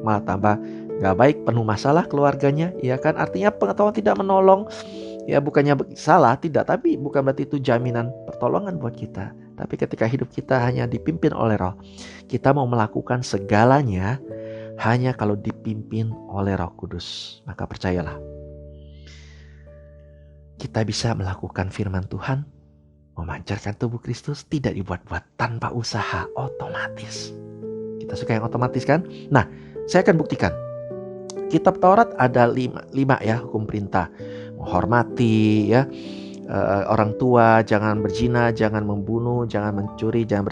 malah tambah gak baik, penuh masalah keluarganya. Ya kan, artinya pengetahuan tidak menolong. Ya bukannya salah, tidak. Tapi bukan berarti itu jaminan pertolongan buat kita. Tapi ketika hidup kita hanya dipimpin oleh Roh, kita mau melakukan segalanya hanya kalau dipimpin oleh Roh Kudus. Maka percayalah, kita bisa melakukan firman Tuhan, memancarkan tubuh Kristus, tidak dibuat-buat, tanpa usaha, otomatis. Kita suka yang otomatis kan? Nah, saya akan buktikan. Kitab Taurat ada lima ya hukum perintah. Menghormati ya orang tua, jangan berzina, jangan membunuh, jangan mencuri, jangan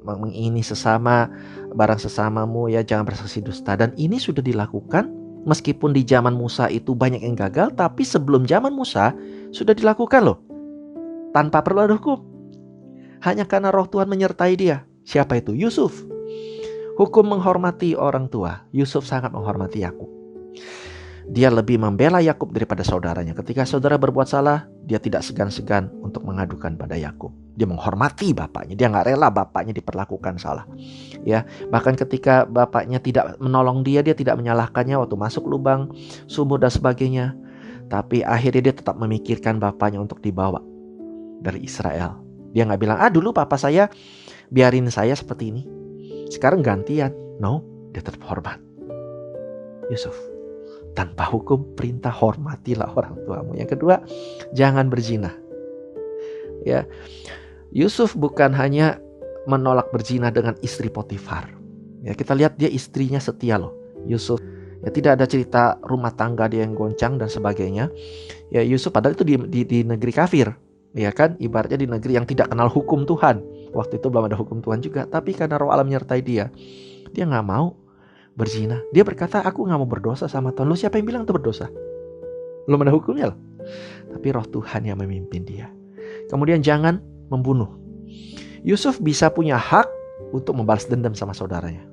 mengingini sesama, barang sesamamu, ya, jangan bersaksi dusta. Dan ini sudah dilakukan meskipun di zaman Musa itu banyak yang gagal, tapi sebelum zaman Musa sudah dilakukan loh, tanpa perlu ada hukum. Hanya karena Roh Tuhan menyertai dia. Siapa itu? Yusuf. Hukum menghormati orang tua. Yusuf sangat menghormati Yakub. Dia lebih membela Yakub daripada saudaranya. Ketika saudara berbuat salah, dia tidak segan-segan untuk mengadukan pada Yakub. Dia menghormati bapaknya, dia nggak rela bapaknya diperlakukan salah. Ya, bahkan ketika bapaknya tidak menolong dia tidak menyalahkannya waktu masuk lubang sumur dan sebagainya. Tapi akhirnya dia tetap memikirkan bapaknya untuk dibawa dari Israel. Dia nggak bilang, dulu papa saya biarin saya seperti ini, sekarang gantian. No, dia tetap hormat. Yusuf, tanpa hukum, perintah hormatilah orang tuamu. Yang kedua, jangan berzina. Ya, Yusuf bukan hanya menolak berzina dengan istri Potifar. Ya, kita lihat dia istrinya setia loh. Yusuf, ya tidak ada cerita rumah tangga dia yang goncang dan sebagainya. Ya, Yusuf padahal itu di negeri kafir, ya kan? Ibaratnya di negeri yang tidak kenal hukum Tuhan. Waktu itu belum ada hukum Tuhan juga, tapi karena Roh Allah menyertai dia nggak mau berzina. Dia berkata, aku nggak mau berdosa sama Tuhan. Lu siapa yang bilang itu berdosa? Belum ada hukumnya loh. Tapi Roh Tuhan yang memimpin dia. Kemudian jangan membunuh. Yusuf bisa punya hak untuk membalas dendam sama saudaranya.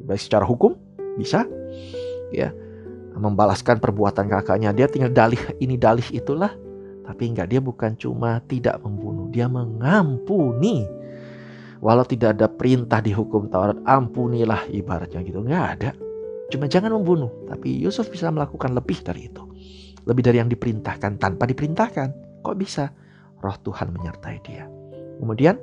Baik secara hukum bisa, ya, membalaskan perbuatan kakaknya. Dia tinggal dalih ini dalih itulah. Tapi enggak, dia bukan cuma tidak membunuh, dia mengampuni. Walau tidak ada perintah di hukum Taurat, ampunilah ibaratnya gitu, enggak ada. Cuma jangan membunuh. Tapi Yusuf bisa melakukan lebih dari itu. Lebih dari yang diperintahkan tanpa diperintahkan. Kok bisa? Roh Tuhan menyertai dia. Kemudian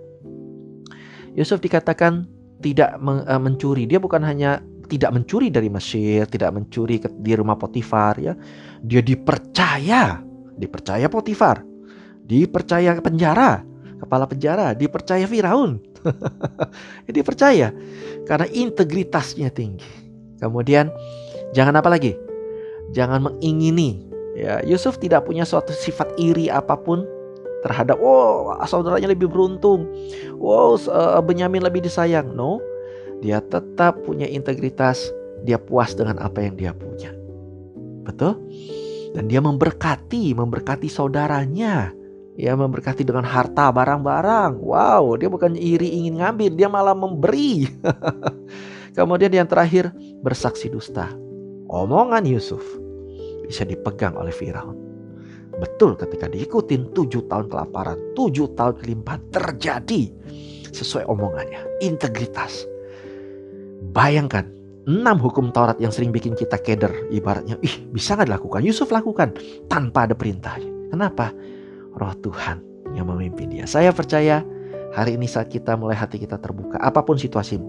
Yusuf dikatakan tidak mencuri. Dia bukan hanya tidak mencuri dari Mesir, tidak mencuri di rumah Potifar, ya. Dia dipercaya Potifar, dipercaya penjara, kepala penjara, dipercaya Firaun. Dia dipercaya karena integritasnya tinggi. Kemudian jangan apa lagi? Jangan mengingini. Ya, Yusuf tidak punya suatu sifat iri apapun terhadap saudaranya lebih beruntung, Benyamin lebih disayang. No, dia tetap punya integritas. Dia puas dengan apa yang dia punya. Betul? Dan dia memberkati saudaranya. Ya, memberkati dengan harta, barang-barang. Wow, dia bukan iri ingin ngambil, dia malah memberi. Kemudian yang terakhir, bersaksi dusta. Omongan Yusuf bisa dipegang oleh Firaun. Betul, ketika diikutin 7 tahun kelaparan, 7 tahun kelimpahan terjadi sesuai omongannya. Integritas. Bayangkan 6 hukum Taurat yang sering bikin kita keder. Ibaratnya, bisa gak dilakukan? Yusuf lakukan tanpa ada perintahnya. Kenapa? Roh Tuhan yang memimpin dia. Saya percaya hari ini saat kita mulai hati kita terbuka, apapun situasimu,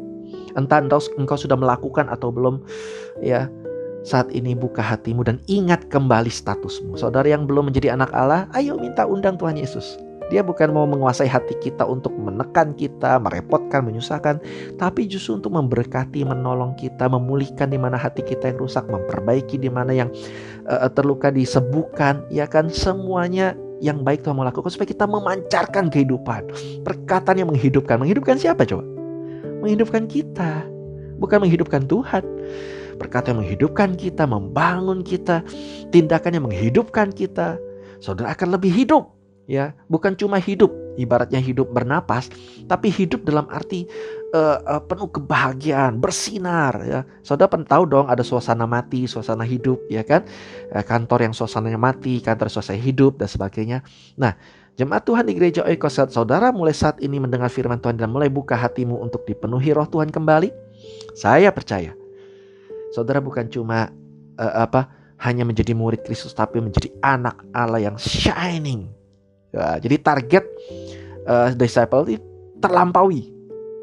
entah engkau sudah melakukan atau belum, ya, saat ini buka hatimu dan ingat kembali statusmu. Saudara yang belum menjadi anak Allah, ayo minta undang Tuhan Yesus. Dia bukan mau menguasai hati kita untuk menekan kita, merepotkan, menyusahkan, tapi justru untuk memberkati, menolong kita, memulihkan di mana hati kita yang rusak, memperbaiki di mana yang terluka, disembuhkan, ya kan, semuanya yang baik Tuhan mau lakukan supaya kita memancarkan kehidupan. Perkataan yang menghidupkan. Menghidupkan siapa coba? Menghidupkan kita, bukan menghidupkan Tuhan. Perkataan yang menghidupkan kita, membangun kita, tindakan yang menghidupkan kita. Saudara akan lebih hidup, ya, bukan cuma hidup, ibaratnya hidup bernapas, tapi hidup dalam arti penuh kebahagiaan, bersinar, ya. Saudara pernah tahu dong ada suasana mati, suasana hidup, ya kan? Kantor yang suasananya mati, kantor suasana hidup dan sebagainya. Nah, jemaat Tuhan di gereja Oikos, saudara mulai saat ini mendengar firman Tuhan dan mulai buka hatimu untuk dipenuhi Roh Tuhan kembali. Saya percaya saudara bukan cuma hanya menjadi murid Kristus, tapi menjadi anak Allah yang shining. Ya, jadi target disciple itu terlampaui.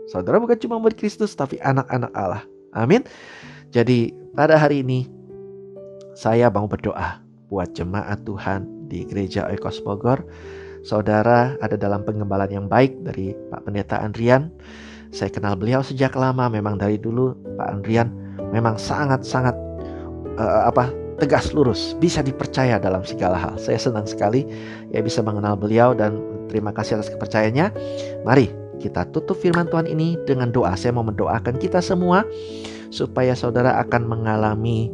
Saudara bukan cuma murid Kristus, tapi anak-anak Allah. Amin. Jadi pada hari ini saya mau berdoa buat jemaat Tuhan di gereja Oikos Bogor. Saudara ada dalam pengembalaan yang baik dari Pak Pendeta Andrian. Saya kenal beliau sejak lama. Memang dari dulu Pak Andrian memang sangat-sangat tegas lurus, bisa dipercaya dalam segala hal. Saya senang sekali ya bisa mengenal beliau dan terima kasih atas kepercayaannya. Mari kita tutup firman Tuhan ini dengan doa. Saya mau mendoakan kita semua supaya saudara akan mengalami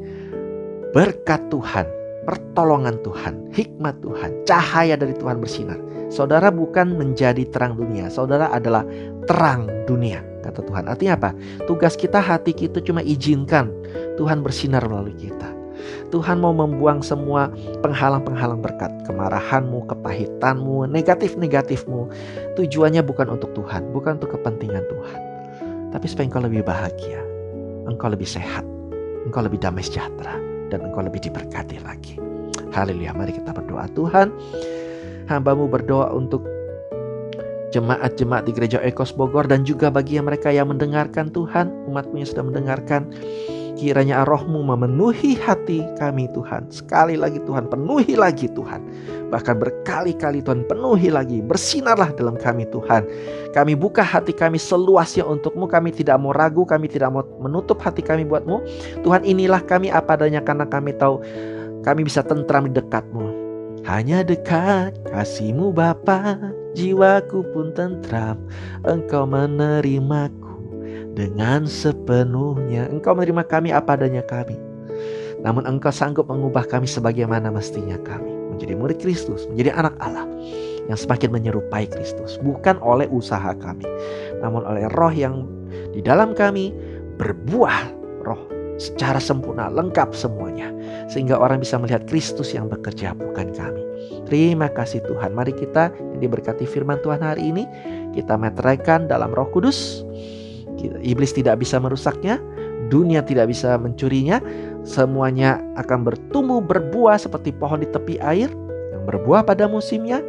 berkat Tuhan, pertolongan Tuhan, hikmat Tuhan, cahaya dari Tuhan bersinar. Saudara bukan menjadi terang dunia, saudara adalah terang dunia, kata Tuhan. Artinya apa? Tugas kita, hati kita cuma izinkan Tuhan bersinar melalui kita. Tuhan mau membuang semua penghalang-penghalang berkat, kemarahanmu, kepahitanmu, negatif-negatifmu. Tujuannya bukan untuk Tuhan, bukan untuk kepentingan Tuhan, tapi supaya engkau lebih bahagia, engkau lebih sehat, engkau lebih damai sejahtera, dan engkau lebih diberkati lagi. Haleluya, mari kita berdoa. Tuhan, hamba-Mu berdoa untuk jemaat-jemaat di Gereja Oikos Bogor dan juga bagi mereka yang mendengarkan Tuhan, umat-Mu yang sudah mendengarkan. Kiranya Roh-Mu memenuhi hati kami Tuhan. Sekali lagi Tuhan, penuhi lagi Tuhan. Bahkan berkali-kali Tuhan, penuhi lagi. Bersinarlah dalam kami Tuhan. Kami buka hati kami seluasnya untuk-Mu. Kami tidak mau ragu, kami tidak mau menutup hati kami buat-Mu. Tuhan, inilah kami apa adanya karena kami tahu kami bisa tentram di dekat-Mu. Hanya dekat kasih-Mu Bapa, jiwaku pun tentram. Engkau menerimaku dengan sepenuhnya. Engkau menerima kami apa adanya kami. Namun Engkau sanggup mengubah kami sebagaimana mestinya kami. Menjadi murid Kristus, menjadi anak Allah yang semakin menyerupai Kristus. Bukan oleh usaha kami, namun oleh Roh yang di dalam kami berbuah Roh secara sempurna, lengkap semuanya. Sehingga orang bisa melihat Kristus yang bekerja, bukan kami. Terima kasih Tuhan. Mari kita yang diberkati firman Tuhan hari ini, kita meteraikan dalam Roh Kudus. Iblis tidak bisa merusaknya, dunia tidak bisa mencurinya. Semuanya akan bertumbuh berbuah seperti pohon di tepi air yang berbuah pada musimnya.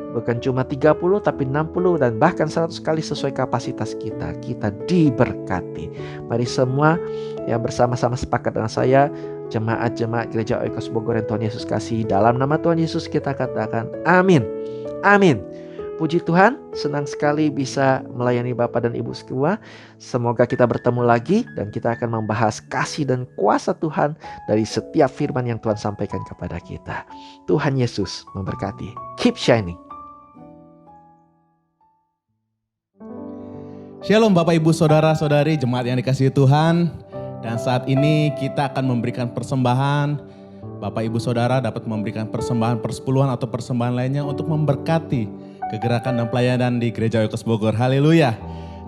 Bukan cuma 30 tapi 60 dan bahkan 100 kali sesuai kapasitas kita. Kita diberkati. Mari semua yang bersama-sama sepakat dengan saya, jemaat-jemaat Gereja Oikos Bogor yang Tuhan Yesus kasih, dalam nama Tuhan Yesus kita katakan amin. Amin. Puji Tuhan, senang sekali bisa melayani Bapak dan Ibu semua. Semoga kita bertemu lagi dan kita akan membahas kasih dan kuasa Tuhan dari setiap firman yang Tuhan sampaikan kepada kita. Tuhan Yesus memberkati. Keep shining. Shalom Bapak Ibu Saudara-saudari jemaat yang dikasihi Tuhan. Dan saat ini kita akan memberikan persembahan. Bapak Ibu Saudara dapat memberikan persembahan persepuluhan atau persembahan lainnya untuk memberkati kegerakan dan pelayanan di Gereja Oikos Bogor. Haleluya.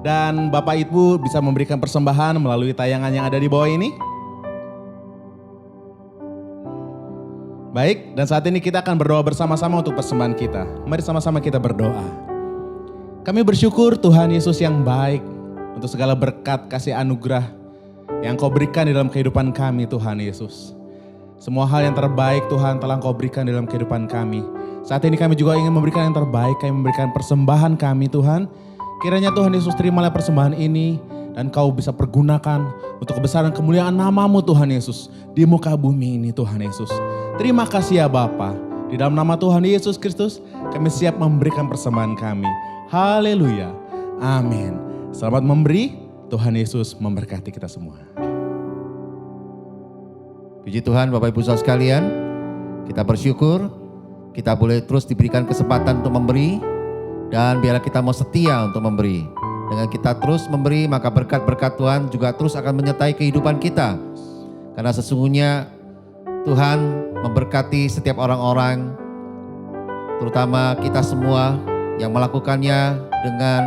Dan Bapak Ibu bisa memberikan persembahan melalui tayangan yang ada di bawah ini. Baik, dan saat ini kita akan berdoa bersama-sama untuk persembahan kita. Mari sama-sama kita berdoa. Kami bersyukur Tuhan Yesus yang baik untuk segala berkat kasih anugerah yang Kau berikan di dalam kehidupan kami Tuhan Yesus. Semua hal yang terbaik Tuhan telah Kau berikan di dalam kehidupan kami. Saat ini kami juga ingin memberikan yang terbaik, kami memberikan persembahan kami Tuhan. Kiranya Tuhan Yesus terimalah persembahan ini dan Kau bisa pergunakan untuk kebesaran kemuliaan nama-Mu Tuhan Yesus di muka bumi ini Tuhan Yesus. Terima kasih ya Bapa. Di dalam nama Tuhan Yesus Kristus kami siap memberikan persembahan kami. Haleluya. Amin. Selamat memberi, Tuhan Yesus memberkati kita semua. Puji Tuhan Bapak Ibu Saudara sekalian, kita bersyukur kita boleh terus diberikan kesempatan untuk memberi dan biarlah kita mau setia untuk memberi. Dengan kita terus memberi maka berkat-berkat Tuhan juga terus akan menyertai kehidupan kita. Karena sesungguhnya Tuhan memberkati setiap orang-orang, terutama kita semua yang melakukannya dengan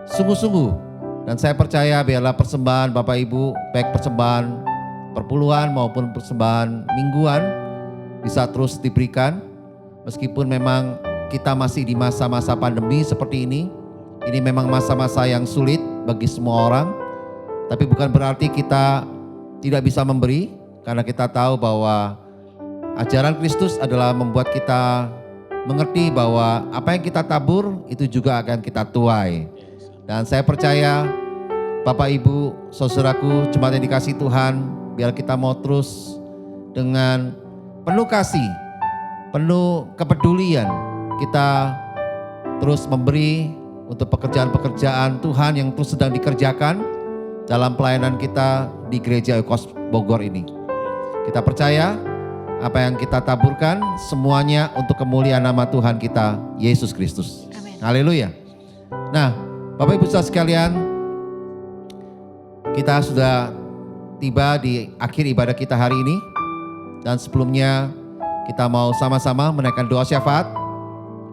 sungguh-sungguh. Dan saya percaya biarlah persembahan Bapak Ibu, baik persembahan perpuluhan maupun persembahan mingguan bisa terus diberikan. Meskipun memang kita masih di masa-masa pandemi seperti ini memang masa-masa yang sulit bagi semua orang. Tapi bukan berarti kita tidak bisa memberi, karena kita tahu bahwa ajaran Kristus adalah membuat kita mengerti bahwa apa yang kita tabur itu juga akan kita tuai. Dan saya percaya Bapak Ibu, saudaraku, jemaat yang dikasihi Tuhan, biar kita mau terus dengan penuh kasih, penuh kepedulian, kita terus memberi untuk pekerjaan-pekerjaan Tuhan yang terus sedang dikerjakan dalam pelayanan kita di Gereja Oikos Bogor ini. Kita percaya apa yang kita taburkan semuanya untuk kemuliaan nama Tuhan kita, Yesus Kristus. Haleluya. Nah, Bapak Ibu Saudara sekalian, kita sudah tiba di akhir ibadah kita hari ini. Dan sebelumnya kita mau sama-sama menaikkan doa syafaat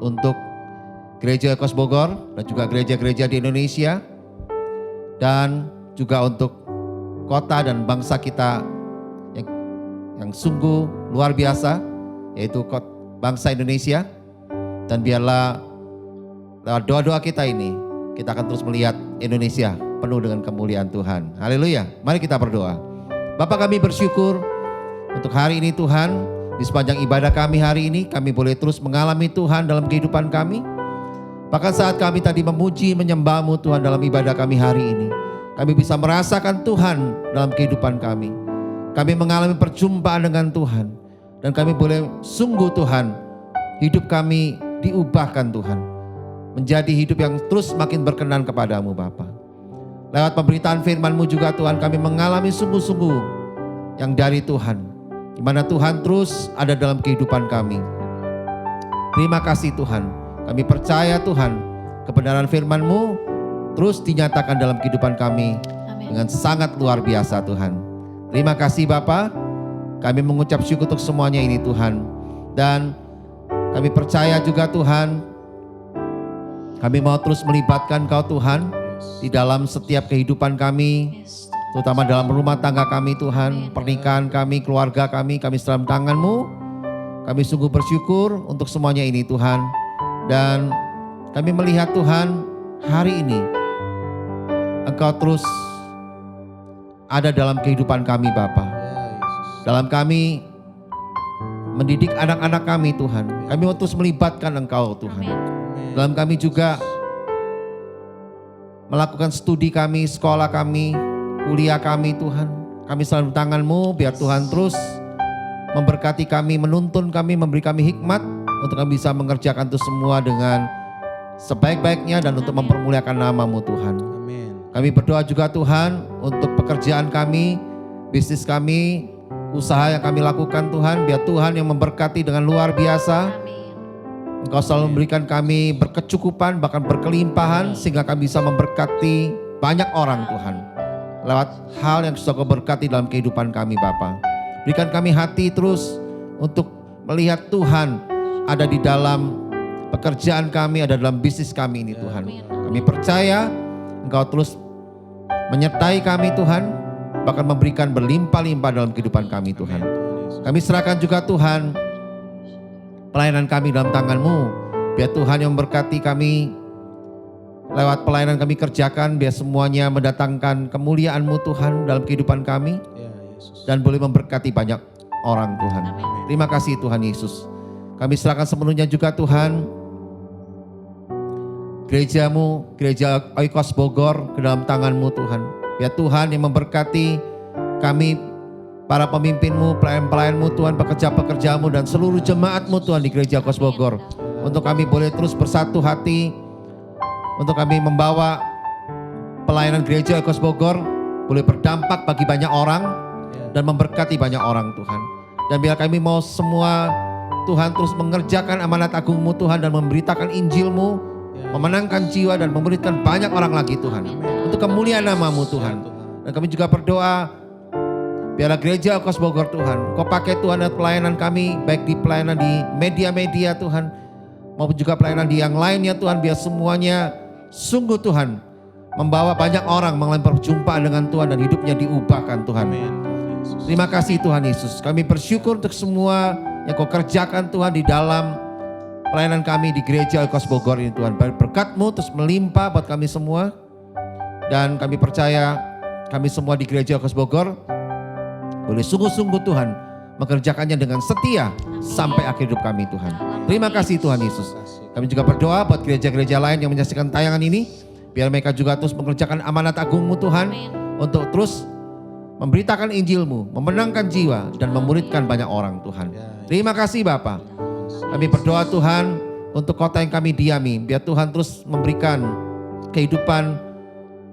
untuk Gereja Oikos Bogor dan juga gereja-gereja di Indonesia dan juga untuk kota dan bangsa kita yang sungguh luar biasa, yaitu bangsa Indonesia. Dan biarlah lewat doa-doa kita ini, kita akan terus melihat Indonesia penuh dengan kemuliaan Tuhan. Haleluya. Mari kita berdoa. Bapa, kami bersyukur untuk hari ini Tuhan. Di sepanjang ibadah kami hari ini, kami boleh terus mengalami Tuhan dalam kehidupan kami. Bahkan saat kami tadi memuji, menyembah-Mu Tuhan dalam ibadah kami hari ini, kami bisa merasakan Tuhan dalam kehidupan kami. Kami mengalami perjumpaan dengan Tuhan. Dan kami boleh sungguh Tuhan, hidup kami diubahkan Tuhan. Menjadi hidup yang terus makin berkenan kepadamu Bapa. Lewat pemberitaan firman-Mu juga Tuhan, kami mengalami sungguh-sungguh yang dari Tuhan, di mana Tuhan terus ada dalam kehidupan kami. Terima kasih Tuhan. Kami percaya Tuhan, kebenaran firman-Mu terus dinyatakan dalam kehidupan kami dengan sangat luar biasa Tuhan. Terima kasih Bapa. Kami mengucap syukur untuk semuanya ini Tuhan. Dan kami percaya juga Tuhan, kami mau terus melibatkan Kau Tuhan di dalam setiap kehidupan kami, terutama dalam rumah tangga kami Tuhan, pernikahan kami, keluarga kami dalam tangan-Mu. Kami sungguh bersyukur untuk semuanya ini Tuhan. Dan kami melihat Tuhan, hari ini Engkau terus ada dalam kehidupan kami Bapa. Dalam kami mendidik anak-anak kami Tuhan. Kami mau terus melibatkan Engkau Tuhan. Dalam kami juga melakukan studi kami, sekolah kami, kuliah kami Tuhan. Kami selalu tangan-Mu, biar Tuhan terus memberkati kami, menuntun kami, memberi kami hikmat untuk kami bisa mengerjakan itu semua dengan sebaik-baiknya dan untuk mempermuliakan nama-Mu Tuhan. Kami berdoa juga Tuhan untuk pekerjaan kami, bisnis kami, usaha yang kami lakukan Tuhan, biar Tuhan yang memberkati dengan luar biasa. Engkau selalu memberikan kami berkecukupan, bahkan berkelimpahan, sehingga kami bisa memberkati banyak orang Tuhan. Lewat hal yang sudah Kau berkati dalam kehidupan kami Bapa. Berikan kami hati terus untuk melihat Tuhan ada di dalam pekerjaan kami, ada dalam bisnis kami ini Tuhan. Kami percaya Engkau terus menyertai kami Tuhan, bahkan memberikan berlimpah-limpah dalam kehidupan kami Tuhan. Kami serahkan juga Tuhan pelayanan kami dalam tangan-Mu. Biar Tuhan yang memberkati kami lewat pelayanan kami kerjakan, biar semuanya mendatangkan kemuliaan-Mu Tuhan dalam kehidupan kami. Dan boleh memberkati banyak orang Tuhan. Terima kasih Tuhan Yesus. Kami serahkan sepenuhnya juga Tuhan gereja-Mu, gereja Oikos Bogor ke dalam tangan-Mu Tuhan. Biar Tuhan yang memberkati kami, para pemimpin-Mu, pelayan-pelayan-Mu Tuhan, pekerja-pekerja-Mu dan seluruh jemaat-Mu Tuhan di gereja Oikos Bogor. Untuk kami boleh terus bersatu hati, untuk kami membawa pelayanan gereja Oikos Bogor boleh berdampak bagi banyak orang dan memberkati banyak orang Tuhan. Dan biar kami mau semua Tuhan terus mengerjakan amanat agung-Mu Tuhan dan memberitakan Injil-Mu, memenangkan jiwa dan memberikan banyak orang lagi Tuhan. Untuk kemuliaan nama-Mu Tuhan. Dan kami juga berdoa, biarlah gereja Oikos Bogor Tuhan, Kau pakai Tuhan dan pelayanan kami, baik di pelayanan di media-media Tuhan, maupun juga pelayanan di yang lainnya Tuhan. Biar semuanya sungguh Tuhan membawa banyak orang mengalami perjumpaan dengan Tuhan dan hidupnya diubahkan Tuhan. Terima kasih Tuhan Yesus. Kami bersyukur untuk semua yang Kau kerjakan Tuhan di dalam pelayanan kami di gereja Oikos Bogor ini Tuhan. Berkat-Mu terus melimpah buat kami semua. Dan kami percaya kami semua di gereja Oikos Bogor boleh sungguh-sungguh Tuhan mengerjakannya dengan setia sampai akhir hidup kami Tuhan. Terima kasih Tuhan Yesus. Kami juga berdoa buat gereja-gereja lain yang menyaksikan tayangan ini. Biar mereka juga terus mengerjakan amanat agung-Mu Tuhan. Untuk terus memberitakan Injil-Mu, memenangkan jiwa dan memuridkan banyak orang Tuhan. Terima kasih Bapa. Kami berdoa Tuhan untuk kota yang kami diami. Biar Tuhan terus memberikan kehidupan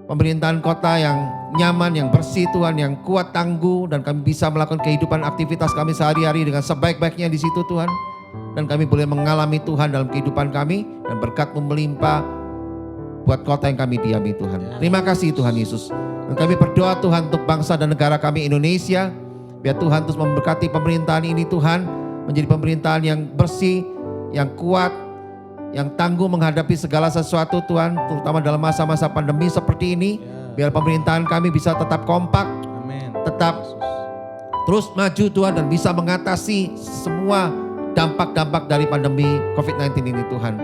pemerintahan kota yang nyaman, yang bersih Tuhan, yang kuat tangguh. Dan kami bisa melakukan kehidupan aktivitas kami sehari-hari dengan sebaik-baiknya di situ Tuhan. Dan kami boleh mengalami Tuhan dalam kehidupan kami. Dan berkat-Mu melimpah buat kota yang kami diami Tuhan. Terima kasih Tuhan Yesus. Dan kami berdoa Tuhan untuk bangsa dan negara kami Indonesia. Biar Tuhan terus memberkati pemerintahan ini Tuhan. Menjadi pemerintahan yang bersih, yang kuat, yang tangguh menghadapi segala sesuatu Tuhan. Terutama dalam masa-masa pandemi seperti ini. Biar pemerintahan kami bisa tetap kompak, tetap terus maju Tuhan dan bisa mengatasi semua dampak-dampak dari pandemi COVID-19 ini Tuhan.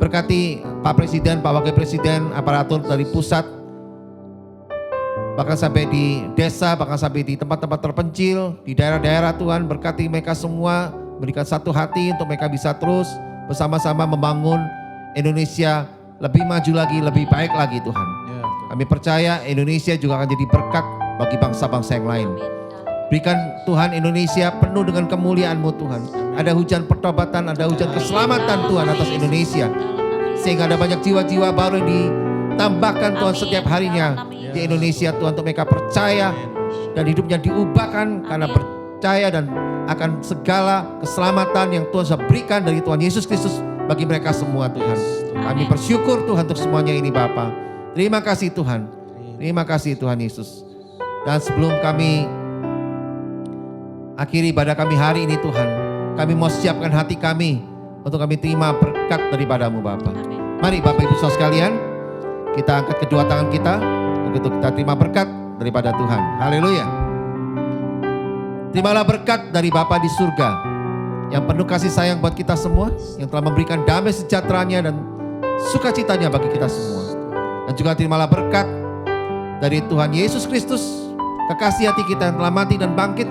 Berkati Pak Presiden, Pak Wakil Presiden, aparatur dari pusat, bahkan sampai di desa, bahkan sampai di tempat-tempat terpencil, di daerah-daerah Tuhan. Berkati mereka semua, berikan satu hati untuk mereka bisa terus bersama-sama membangun Indonesia lebih maju lagi, lebih baik lagi Tuhan. Kami percaya Indonesia juga akan jadi berkat bagi bangsa-bangsa yang lain. Berikan Tuhan Indonesia penuh dengan kemuliaan-Mu Tuhan. Ada hujan pertobatan, ada hujan keselamatan Tuhan atas Indonesia. Sehingga ada banyak jiwa-jiwa baru yang ditambahkan Tuhan setiap harinya di Indonesia Tuhan, untuk mereka percaya dan hidupnya diubahkan karena percaya dan akan segala keselamatan yang Tuhan sudah berikan dari Tuhan Yesus Kristus bagi mereka semua Tuhan. Kami bersyukur Tuhan untuk semuanya ini Bapa. Terima kasih Tuhan. Terima kasih Tuhan Yesus. Dan sebelum kami akhiri ibadah kami hari ini Tuhan, kami mau siapkan hati kami untuk kami terima berkat daripada-Mu Bapa. Mari Bapak Ibu Saudara sekalian, kita angkat kedua tangan kita untuk kita terima berkat daripada Tuhan. Haleluya. Terimalah berkat dari Bapa di surga yang penuh kasih sayang buat kita semua, yang telah memberikan damai sejahteranya dan sukacitanya bagi kita semua. Dan juga terimalah berkat dari Tuhan Yesus Kristus, kekasih hati kita yang telah mati dan bangkit,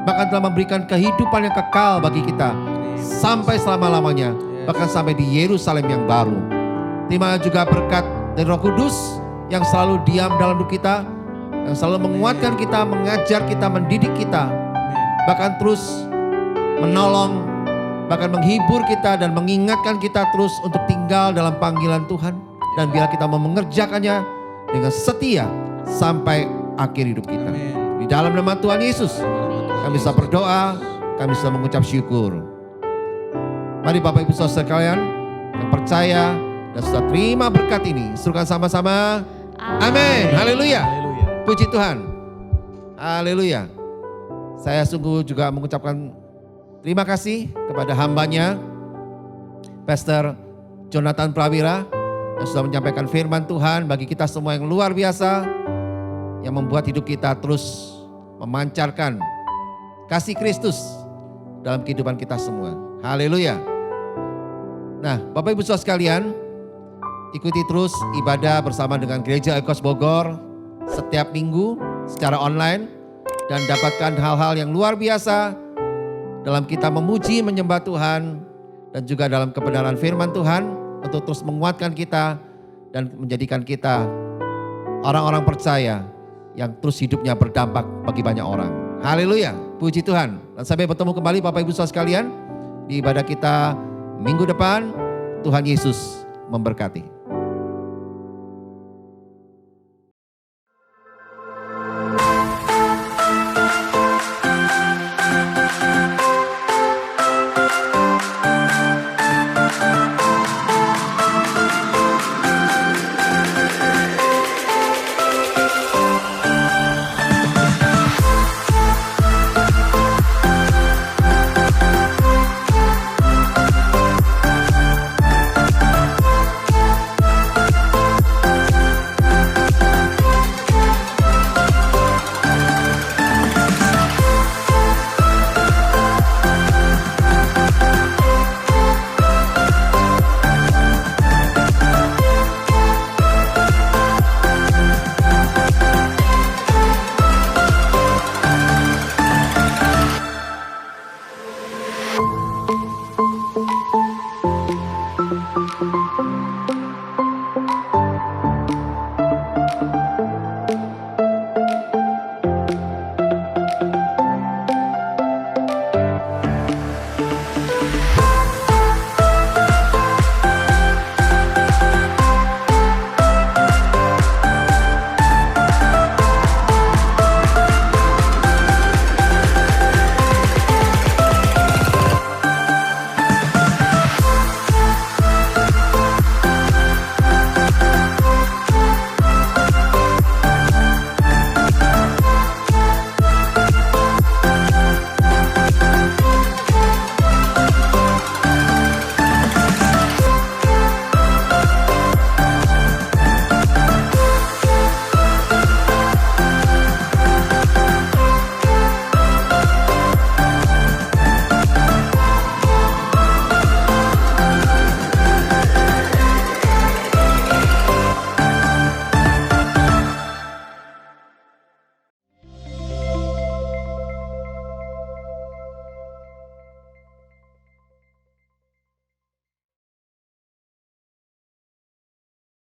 bahkan telah memberikan kehidupan yang kekal bagi kita sampai selama-lamanya, bahkan sampai di Yerusalem yang baru. Terima juga berkat dari Roh Kudus yang selalu diam dalam hidup kita, yang selalu menguatkan kita, mengajar kita, mendidik kita, bahkan terus menolong, bahkan menghibur kita dan mengingatkan kita terus untuk tinggal dalam panggilan Tuhan. Dan biar kita mau mengerjakannya dengan setia sampai akhir hidup kita. Di dalam nama Tuhan Yesus, kami bisa berdoa, kami bisa mengucap syukur. Mari Bapak Ibu Saudara sekalian yang percaya dan sudah terima berkat ini, serukan sama-sama. Amin. Haleluya. Puji Tuhan. Haleluya. Saya sungguh juga mengucapkan terima kasih kepada hambanya, Pastor Jonathan Prawira, yang sudah menyampaikan firman Tuhan bagi kita semua yang luar biasa, yang membuat hidup kita terus memancarkan kasih Kristus dalam kehidupan kita semua. Haleluya. Nah, Bapak Ibu Saudara sekalian, ikuti terus ibadah bersama dengan Gereja Oikos Bogor setiap minggu secara online dan dapatkan hal-hal yang luar biasa dalam kita memuji, menyembah Tuhan, dan juga dalam kebenaran firman Tuhan untuk terus menguatkan kita dan menjadikan kita orang-orang percaya yang terus hidupnya berdampak bagi banyak orang. Haleluya, puji Tuhan. Dan sampai bertemu kembali Bapak Ibu Saudara sekalian di ibadah kita minggu depan. Tuhan Yesus memberkati.